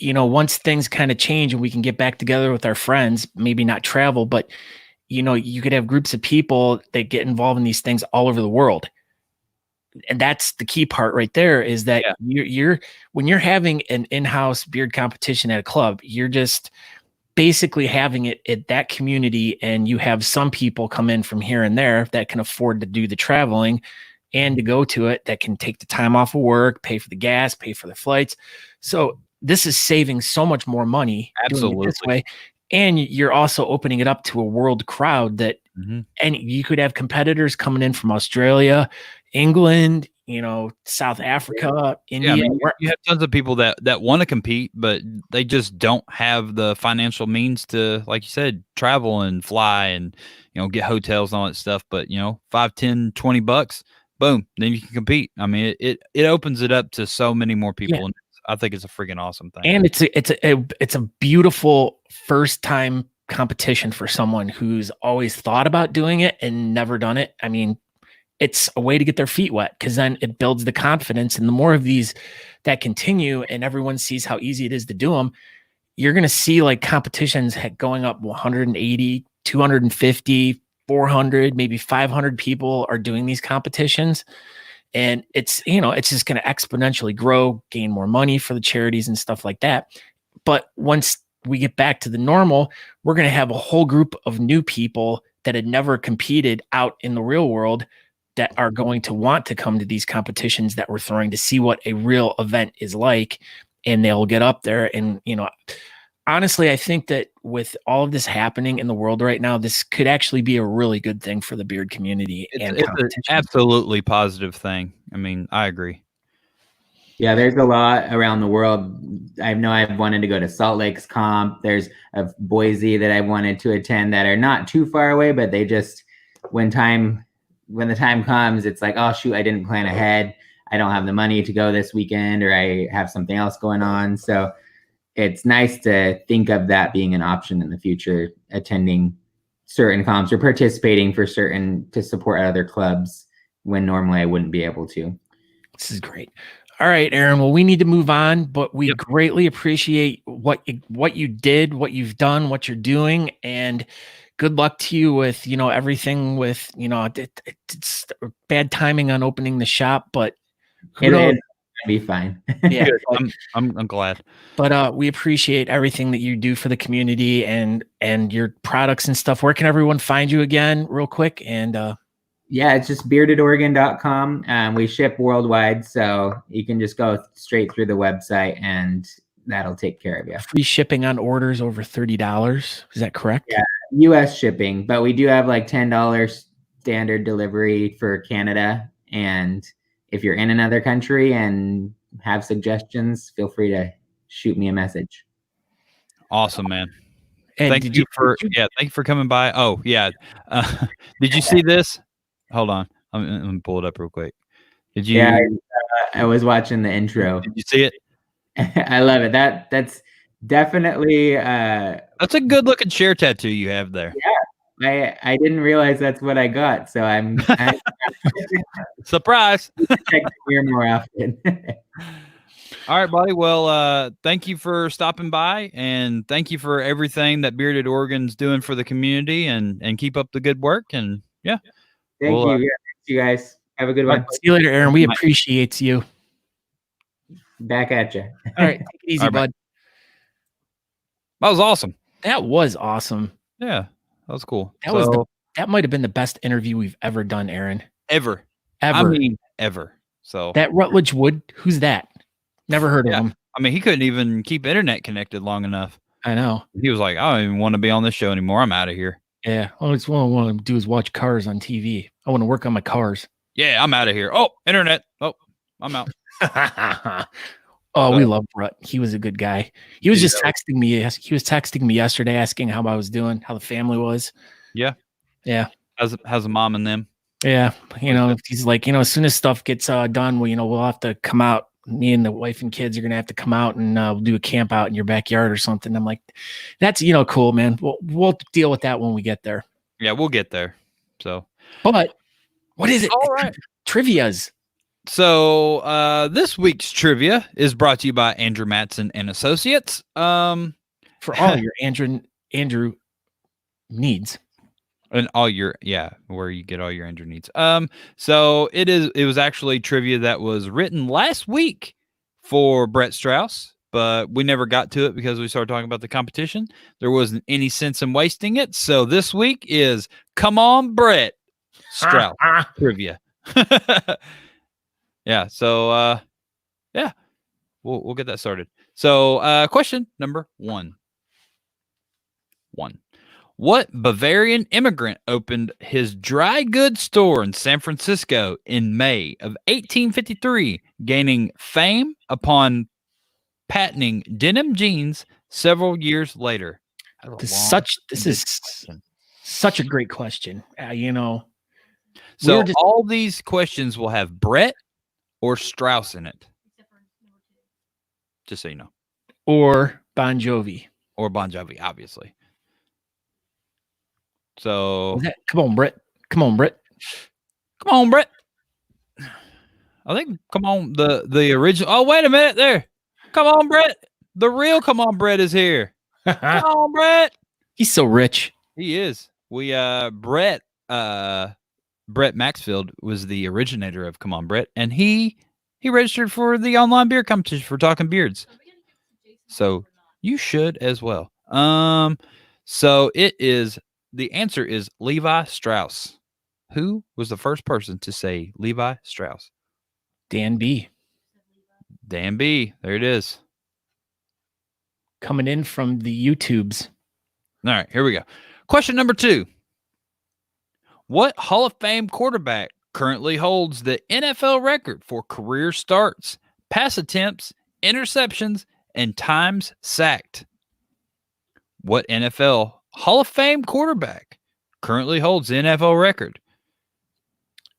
once things kind of change and we can get back together with our friends, maybe not travel, but you could have groups of people that get involved in these things all over the world. And that's the key part right there, is that when you're having an in-house beard competition at a club, you're just basically having it at that community, and you have some people come in from here and there that can afford to do the traveling and to go to it, that can take the time off of work, pay for the gas, pay for the flights. So this is saving so much more money doing it this way. And you're also opening it up to a world crowd that, and you could have competitors coming in from Australia, England, South Africa, India. Yeah, you have tons of people that want to compete, but they just don't have the financial means to, like you said, travel and fly and, get hotels and all that stuff. But, $5, $10, $20, boom, then you can compete. I mean, it opens it up to so many more people. Yeah. And I think it's a freaking awesome thing. And it's a beautiful first time competition for someone who's always thought about doing it and never done it. I mean, it's a way to get their feet wet, because then it builds the confidence. And the more of these that continue and everyone sees how easy it is to do them, you're going to see like competitions going up 180, 250, 400, maybe 500 people are doing these competitions. And it's just going to exponentially grow, gain more money for the charities and stuff like that. But once we get back to the normal, we're going to have a whole group of new people that had never competed out in the real world that are going to want to come to these competitions that we're throwing to see what a real event is like. And they'll get up there. And, honestly, I think that with all of this happening in the world right now, this could actually be a really good thing for the beard community. It's an absolutely positive thing. I mean, I agree. Yeah, there's a lot around the world. I know I've wanted to go to Salt Lake's comp. There's a Boise that I wanted to attend that are not too far away, but they just, when the time comes, it's like, oh shoot, I didn't plan ahead. I don't have the money to go this weekend, or I have something else going on. So it's nice to think of that being an option in the future, attending certain comps or participating to support other clubs when normally I wouldn't be able to. This is great. All right, Aaron. Well, we need to move on, but we greatly appreciate what you did, what you've done, what you're doing, and good luck to you with, everything with, it's bad timing on opening the shop, but it'll be fine. Yeah, I'm glad. But we appreciate everything that you do for the community and your products and stuff. Where can everyone find you again, real quick? And yeah, it's just beardedorgan.com. We ship worldwide, so you can just go straight through the website and that'll take care of you. Free shipping on orders over $30. Is that correct? Yeah, US shipping, but we do have like $10 standard delivery for Canada. And if you're in another country and have suggestions, feel free to shoot me a message. Awesome, man. And thank you for coming by. Oh yeah. Did you see this? Hold on. I'm gonna pull it up real quick. Did you? Yeah, I was watching the intro. Did you see it? I love it. That's definitely that's a good looking share tattoo you have there. Yeah. I didn't realize that's what I got, so I'm surprise. Check here more often. All right, buddy. Well, thank you for stopping by, and thank you for everything that Bearded Oregon's doing for the community, and keep up the good work. And yeah, thank you. Thanks, you guys. Have a good one. See you later, Aaron. We appreciate you. Back at you. All right, take it easy, bud. That was awesome. That was awesome. Yeah, that was cool. That might have been the best interview we've ever done, Aaron. Ever. I mean, ever. So that Rutledge Wood, who's that? Never heard of him. I mean, he couldn't even keep internet connected long enough. I know. He was like, I don't even want to be on this show anymore. I'm out of here. Yeah. All I want to do is watch cars on TV. I want to work on my cars. Yeah, I'm out of here. Oh, internet. Oh, I'm out. We love Brett. He was a good guy. He was just texting me. He was texting me yesterday asking how I was doing, how the family was. Yeah. Yeah. How's the mom and them? Yeah. He's like, as soon as stuff gets done, we'll have to come out. Me and the wife and kids are going to have to come out and we'll do a camp out in your backyard or something. I'm like, that's, cool, man. We'll deal with that when we get there. Yeah, we'll get there. So, but what is it? All right. Trivias. So this week's trivia is brought to you by Andrew Matson and Associates. For all your Andrew needs. And all your where you get all your Andrew needs. So it was actually trivia that was written last week for Brett Strauss, but we never got to it because we started talking about the competition. There wasn't any sense in wasting it. So this week is Come On Brett Strauss trivia. Yeah. So we'll get that started. So question number one. What Bavarian immigrant opened his dry goods store in San Francisco in May of 1853, gaining fame upon patenting denim jeans several years later? This is such a great question. So all these questions will have Brett or Strauss in it. Just so you know. Or Bon Jovi. Or Bon Jovi, obviously. So come on, Brett. Come on, Brett. I think the original. Oh, wait a minute there. Come on, Brett. The real Come On Brett is here. Come on, Brett. He's so rich. He is. Brett Maxfield was the originator of Come On Brett, and he registered for the online beer competition for Talking Beards. So you should as well. So the answer is Levi Strauss. Who was the first person to say Levi Strauss? Dan B. Dan B. There it is. Coming in from the YouTubes. All right, here we go. Question number 2. What Hall of Fame quarterback currently holds the NFL record for career starts, pass attempts, interceptions, and times sacked? What NFL Hall of Fame quarterback currently holds the NFL record?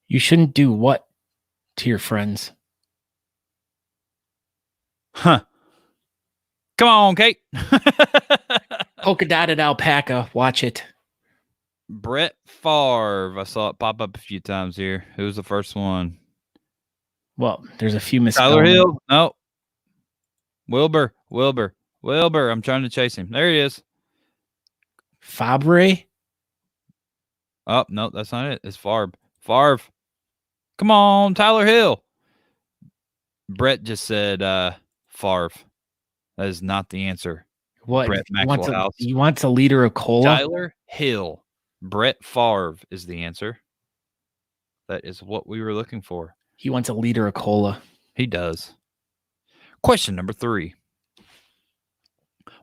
You shouldn't do what to your friends? Huh. Come on, Kate. Polka dotted alpaca. Watch it. Brett Favre. I saw it pop up a few times here. Who was the first one? Well, there's a few Tyler Hill. No. Wilbur. I'm trying to chase him. There he is. Fabre? Oh, no, that's not it. It's Favre. Come on, Tyler Hill. Brett just said Favre. That is not the answer. What? Brett He wants a liter of cola? Tyler Hill. Brett Favre is the answer. That is what we were looking for. He wants a liter of cola. He does. Question number 3.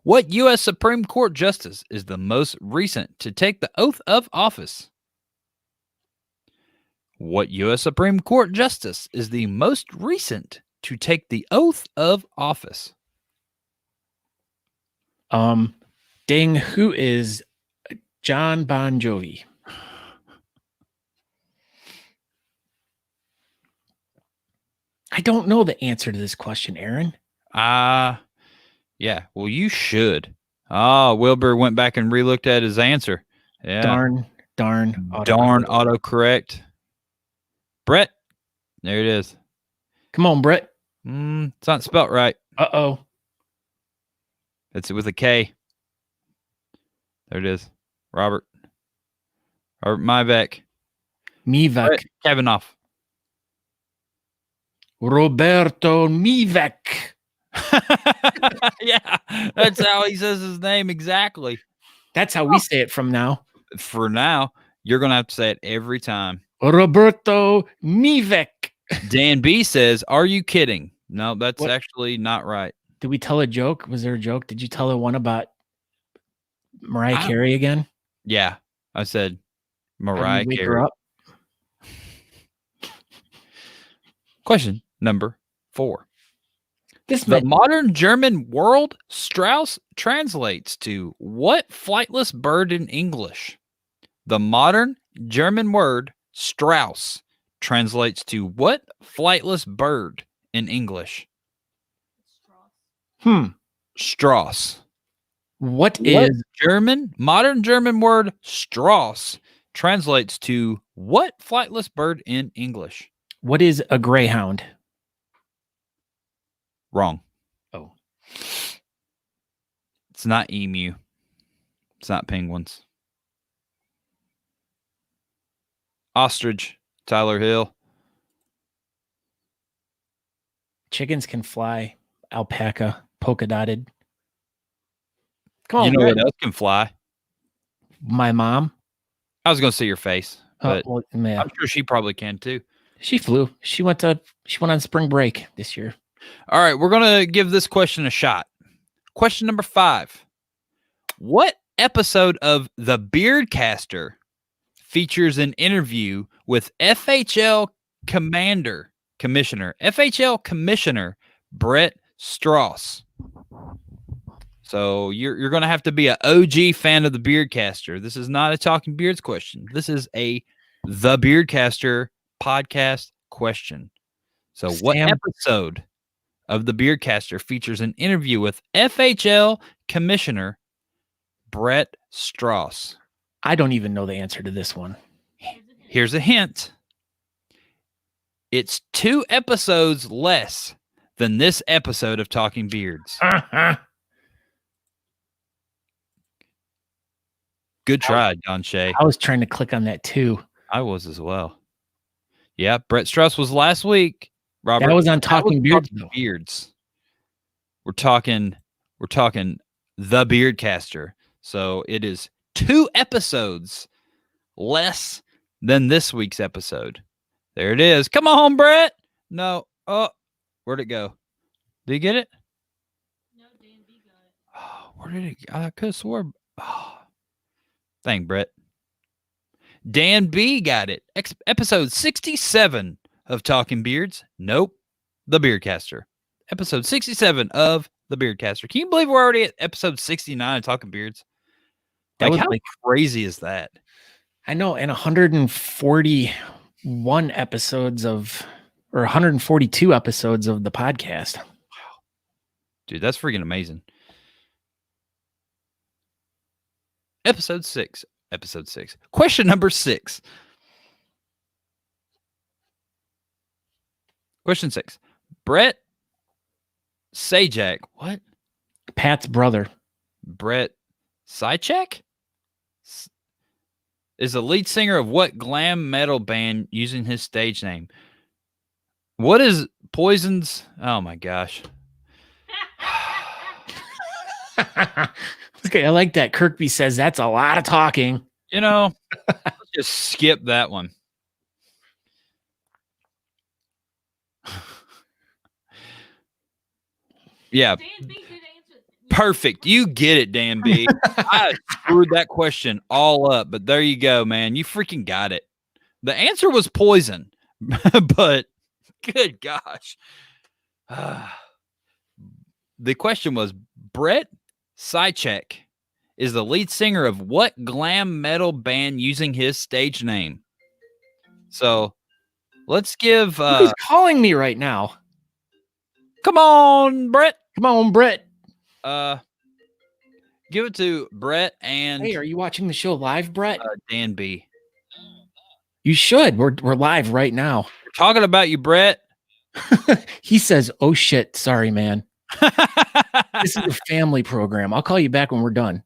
What U.S. Supreme Court justice is the most recent to take the oath of office? What U.S. Supreme Court justice is the most recent to take the oath of office? Ding, who is John Bon Jovi? I don't know the answer to this question, Aaron. Yeah. Well, you should. Wilbur went back and re-looked at his answer. Yeah. Darn. Autocorrect. Brett. There it is. Come on, Brett. It's not spelt right. Uh-oh. It's with a K. There it is. Robert Mivek. Mivek. Kavanaugh. Roberto Mivek. Yeah, that's how he says his name exactly. That's how we say it from now. For now, you're going to have to say it every time. Roberto Mivek. Dan B says, "Are you kidding?" No, that's actually not right. Did we tell a joke? Was there a joke? Did you tell the one about Mariah Carey again? Yeah, I said How do Mariah you wake Carey. her up? Question number 4. This The modern German word Strauss translates to what flightless bird in English? The modern German word Strauss translates to what flightless bird in English? Strauss. What is modern German word Strauss translates to what flightless bird in English? What is a greyhound? Wrong. Oh. It's not emu. It's not penguins. Ostrich. Tyler Hill. Chickens can fly. Alpaca. Polka dotted. Come on, you know Brett. what else can fly? My mom. I was going to see your face, but well, man. I'm sure she probably can too. She flew. She went on spring break this year. All right, we're going to give this question a shot. Question number 5. What episode of The Beardcaster features an interview with FHL Commissioner Brett Strauss? So you're going to have to be an OG fan of The Beardcaster. This is not a Talking Beards question. This is a The Beardcaster podcast question. So what episode of The Beardcaster features an interview with FHL Commissioner Brett Strauss? I don't even know the answer to this one. Here's a hint. It's 2 episodes less than this episode of Talking Beards. Good try, John Shea. I was trying to click on that too. I was as well. Yeah, Brett Strauss was last week. Robert, that was on Talking Beards. Beards. We're talking The Beardcaster. So it is 2 episodes less than this week's episode. There it is. Come on, Brett. No. Oh, where'd it go? Did you get it? No, Dan B got it. Oh, where did it go? I could have swore. Oh. Thank Brett. Dan B got it. Episode 67 of Talking Beards. Nope. The Beardcaster. Episode 67 of The Beardcaster. Can you believe we're already at episode 69 of Talking Beards? How crazy is that? I know. And 141 episodes or 142 episodes of the podcast. Wow. Dude, that's freaking amazing. Episode 6. Question number 6. Question 6. Brett Sajak. What? Pat's brother. Brett Sajak is the lead singer of what glam metal band using his stage name? What is Poison's? Oh my gosh. Okay, I like that. Kirkby says that's a lot of talking. You know, let's just skip that one. Yeah. Dan B did answer. Perfect. You get it, Dan B. I screwed that question all up, but there you go, man. You freaking got it. The answer was poison, but good gosh. The question was Brett Sajak is the lead singer of what glam metal band using his stage name? So let's give. Who's calling me right now? Come on, Brett. Come on, Brett. Give it to Brett and. Hey, are you watching the show live, Brett? Dan B. You should. We're live right now. We're talking about you, Brett. He says, "Oh shit, sorry, man. This is a family program. I'll call you back when we're done."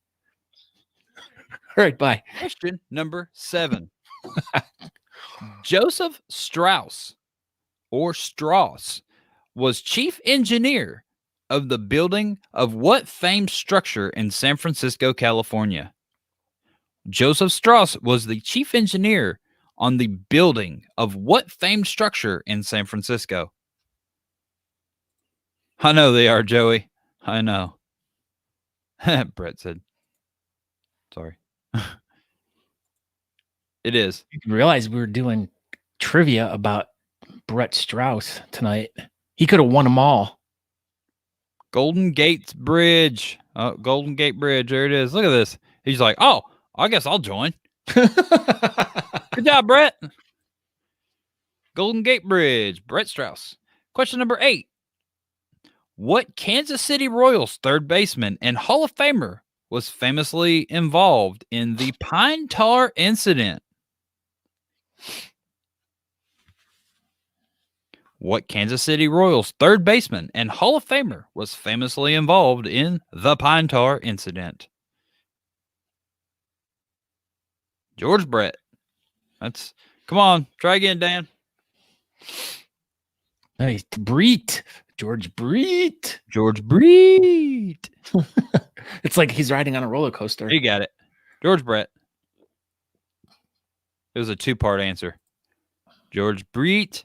All right, bye. Question number 7. Joseph Strauss or Strauss was chief engineer of the building of what famed structure in San Francisco, California? Joseph Strauss was the chief engineer on the building of what famed structure in San Francisco? I know they are, Joey. I know. Brett said, sorry. It is. You can realize we were doing trivia about Brett Strauss tonight. He could have won them all. Golden Gates Bridge. Oh, Golden Gate Bridge. There it is. Look at this. He's like, oh, I guess I'll join. Good job, Brett. Golden Gate Bridge. Brett Strauss. Question number 8. What Kansas City Royals third baseman and Hall of Famer was famously involved in the Pine Tar incident? What Kansas City Royals third baseman and Hall of Famer was famously involved in the Pine Tar incident? George Brett. Come on, try again, Dan. Nice. Breet. George Breet. George Brett. It's like he's riding on a roller coaster. You got it. George Brett. It was a 2-part answer. George Brett.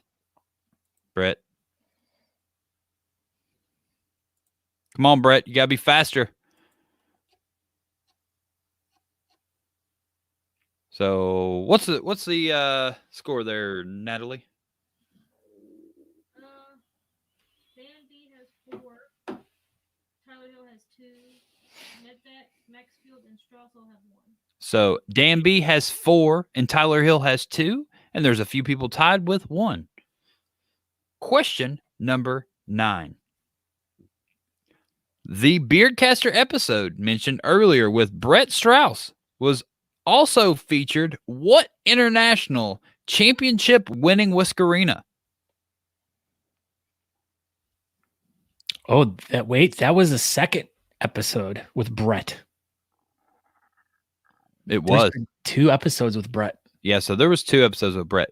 Brett. Come on, Brett. You got to be faster. So what's the score there, Natalie? Dan B has 4. Tyler Hill has 2. Maxfield and Strauss will have 1. So Dan B has 4 and Tyler Hill has 2, and there's a few people tied with 1. Question number 9. The Beardcaster episode mentioned earlier with Brett Strauss was also featured what international championship winning Whiskerina? Oh, that was the second episode with Brett. It was 2 episodes with Brett. Yeah, so there was 2 episodes with Brett.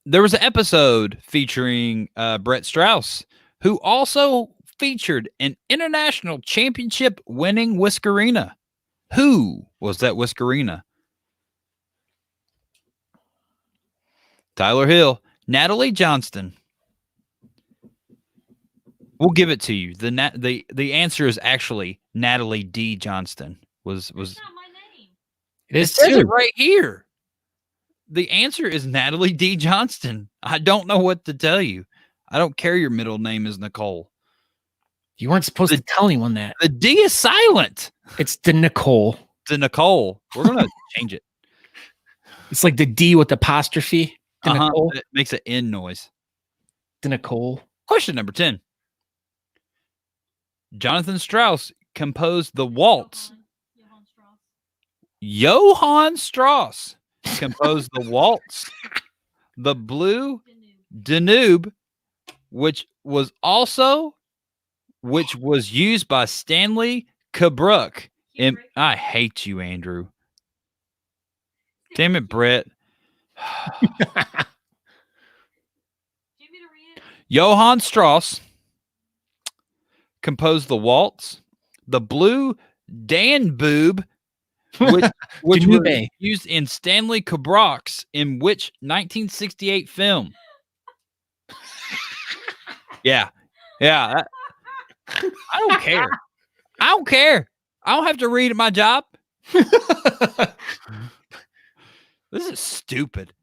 There was an episode featuring Brett Strauss, who also featured an international championship winning Whiskerina. Who was that Whiskerina? Tyler Hill, Natalie Johnston. We'll give it to you. The answer is actually Natalie D. Johnston. That's not my name. It says it right here. The answer is Natalie D. Johnston. I don't know what to tell you. I don't care your middle name is Nicole. You weren't supposed to tell anyone that. The D is silent. It's the Nicole. The Nicole. We're going to change it. It's like the D with apostrophe. The Nicole. It makes an N noise. The Nicole. Question number 10. Jonathan Strauss composed the waltz. Johann Strauss composed the waltz, the Blue Danube, which was used by Stanley Kubrick. I hate you, Andrew. Damn it, Brett. Johann Strauss composed the waltz, the Blue Danube, which was used in Stanley Kubrick's in which 1968 film? Yeah. I don't care. I don't have to read at my job. This is stupid.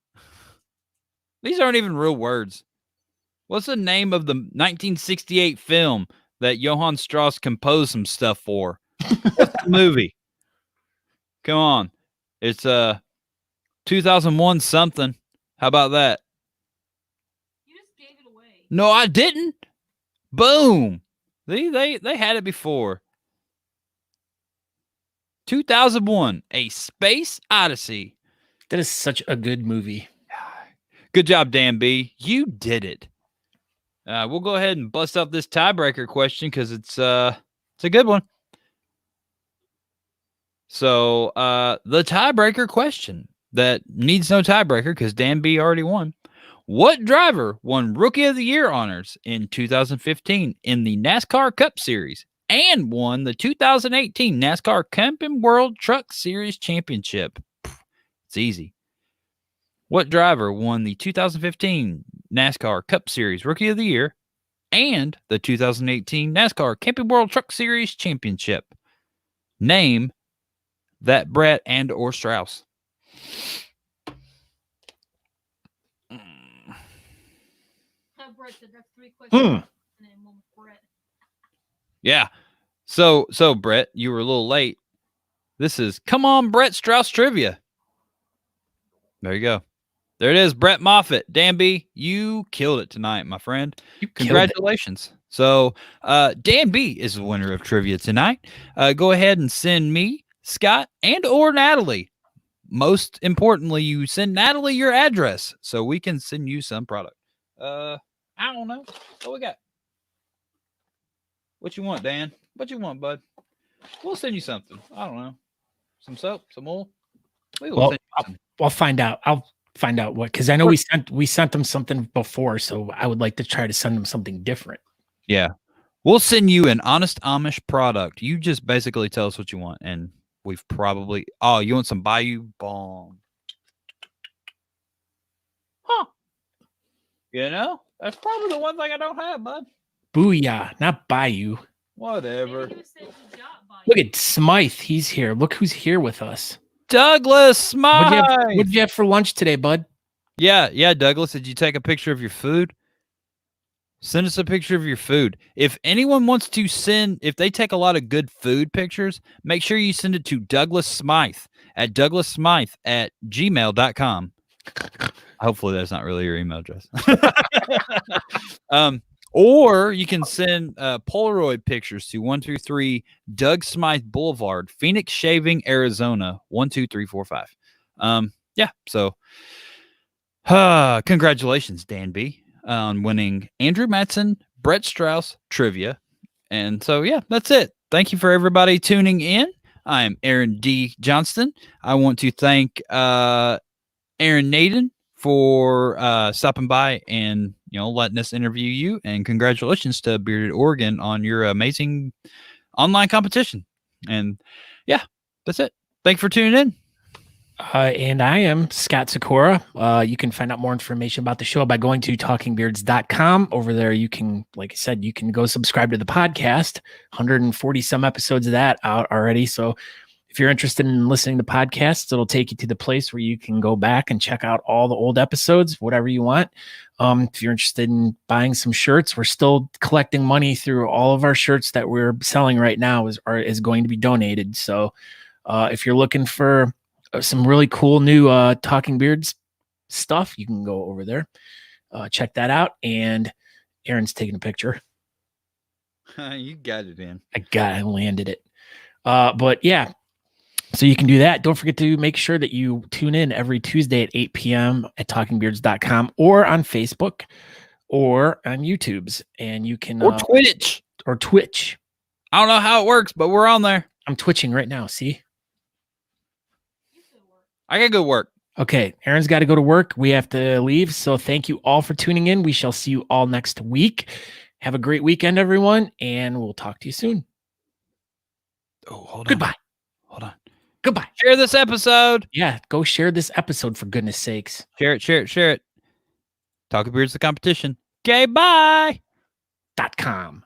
These aren't even real words. What's the name of the 1968 film that Johann Strauss composed some stuff for? What's the movie? Come on. It's 2001 something. How about that? You just gave it away. No, I didn't. Boom. They had it before. 2001, A Space Odyssey. That is such a good movie. Good job, Dan B. You did it. We'll go ahead and bust up this tiebreaker question because it's a good one. So the tiebreaker question that needs no tiebreaker because Dan B already won. What driver won Rookie of the Year honors in 2015 in the NASCAR Cup Series and won the 2018 NASCAR Camping World Truck Series Championship? It's easy. What driver won the 2015 NASCAR Cup Series Rookie of the Year and the 2018 NASCAR Camping World Truck Series Championship. Name that Brett and or Strauss. Brett said that's 3 questions. And then one with Brett. Yeah. So Brett, you were a little late. This is Come On Brett Strauss Trivia. There you go. There it is. Brett Moffitt. Danby, you killed it tonight, my friend. Congratulations. So Dan B is the winner of trivia tonight. Go ahead and send me, Scott, and or Natalie. Most importantly, you send Natalie your address so we can send you some product. I don't know. What we got? What you want, Dan? What you want, bud? We'll send you something. I don't know. Some soap, some oil. I'll find out. I'll find out what, because I know we sent them something before, so I would like to try to send them something different. Yeah. We'll send you an Honest Amish product. You just basically tell us what you want, and we've probably you want some Bayou Bomb. Huh. You know? That's probably the one thing I don't have, bud. Booyah, not Bayou. Whatever. Look at Smythe. He's here. Look who's here with us. Douglas Smythe. What'd you have for lunch today, bud? Yeah, Douglas. Did you take a picture of your food? Send us a picture of your food. If anyone wants to if they take a lot of good food pictures, make sure you send it to Douglas Smythe at douglassmythe@gmail.com. Hopefully that's not really your email address. Or you can send Polaroid pictures to 123 Doug Smythe Boulevard, Phoenix Shaving, Arizona, 12345. Yeah, so congratulations, Dan B, on winning Andrew Matson, Brett Strauss trivia. And so, yeah, that's it. Thank you for everybody tuning in. I am Aaron D. Johnston. I want to thank Aaron Naden for stopping by and letting us interview you, and congratulations to Bearded Oregon on your amazing online competition. And yeah, that's it. Thanks for tuning in. And I am Scott Sakura. You can find out more information about the show by going to talkingbeards.com. Over there, you can, like I said, you can go subscribe to the podcast. 140 some episodes of that out already. So if you're interested in listening to podcasts, it'll take you to the place where you can go back and check out all the old episodes, whatever you want. If you're interested in buying some shirts, we're still collecting money through all of our shirts that we're selling right now is going to be donated. So if you're looking for some really cool new Talking Beards stuff, you can go over there, check that out. And Aaron's taking a picture. You got it in. I landed it. But yeah. So you can do that. Don't forget to make sure that you tune in every Tuesday at 8 p.m. at talkingbeards.com or on Facebook or on YouTube's. And you can or Twitch. I don't know how it works, but we're on there. I'm twitching right now. See? I gotta go work. Okay. Aaron's got to go to work. We have to leave. So thank you all for tuning in. We shall see you all next week. Have a great weekend, everyone. And we'll talk to you soon. Oh, hold on. Goodbye. Hold on. Goodbye. Share this episode. Yeah, go share this episode for goodness sakes. Share it. Talking Beards the competition. Okay, bye. .com.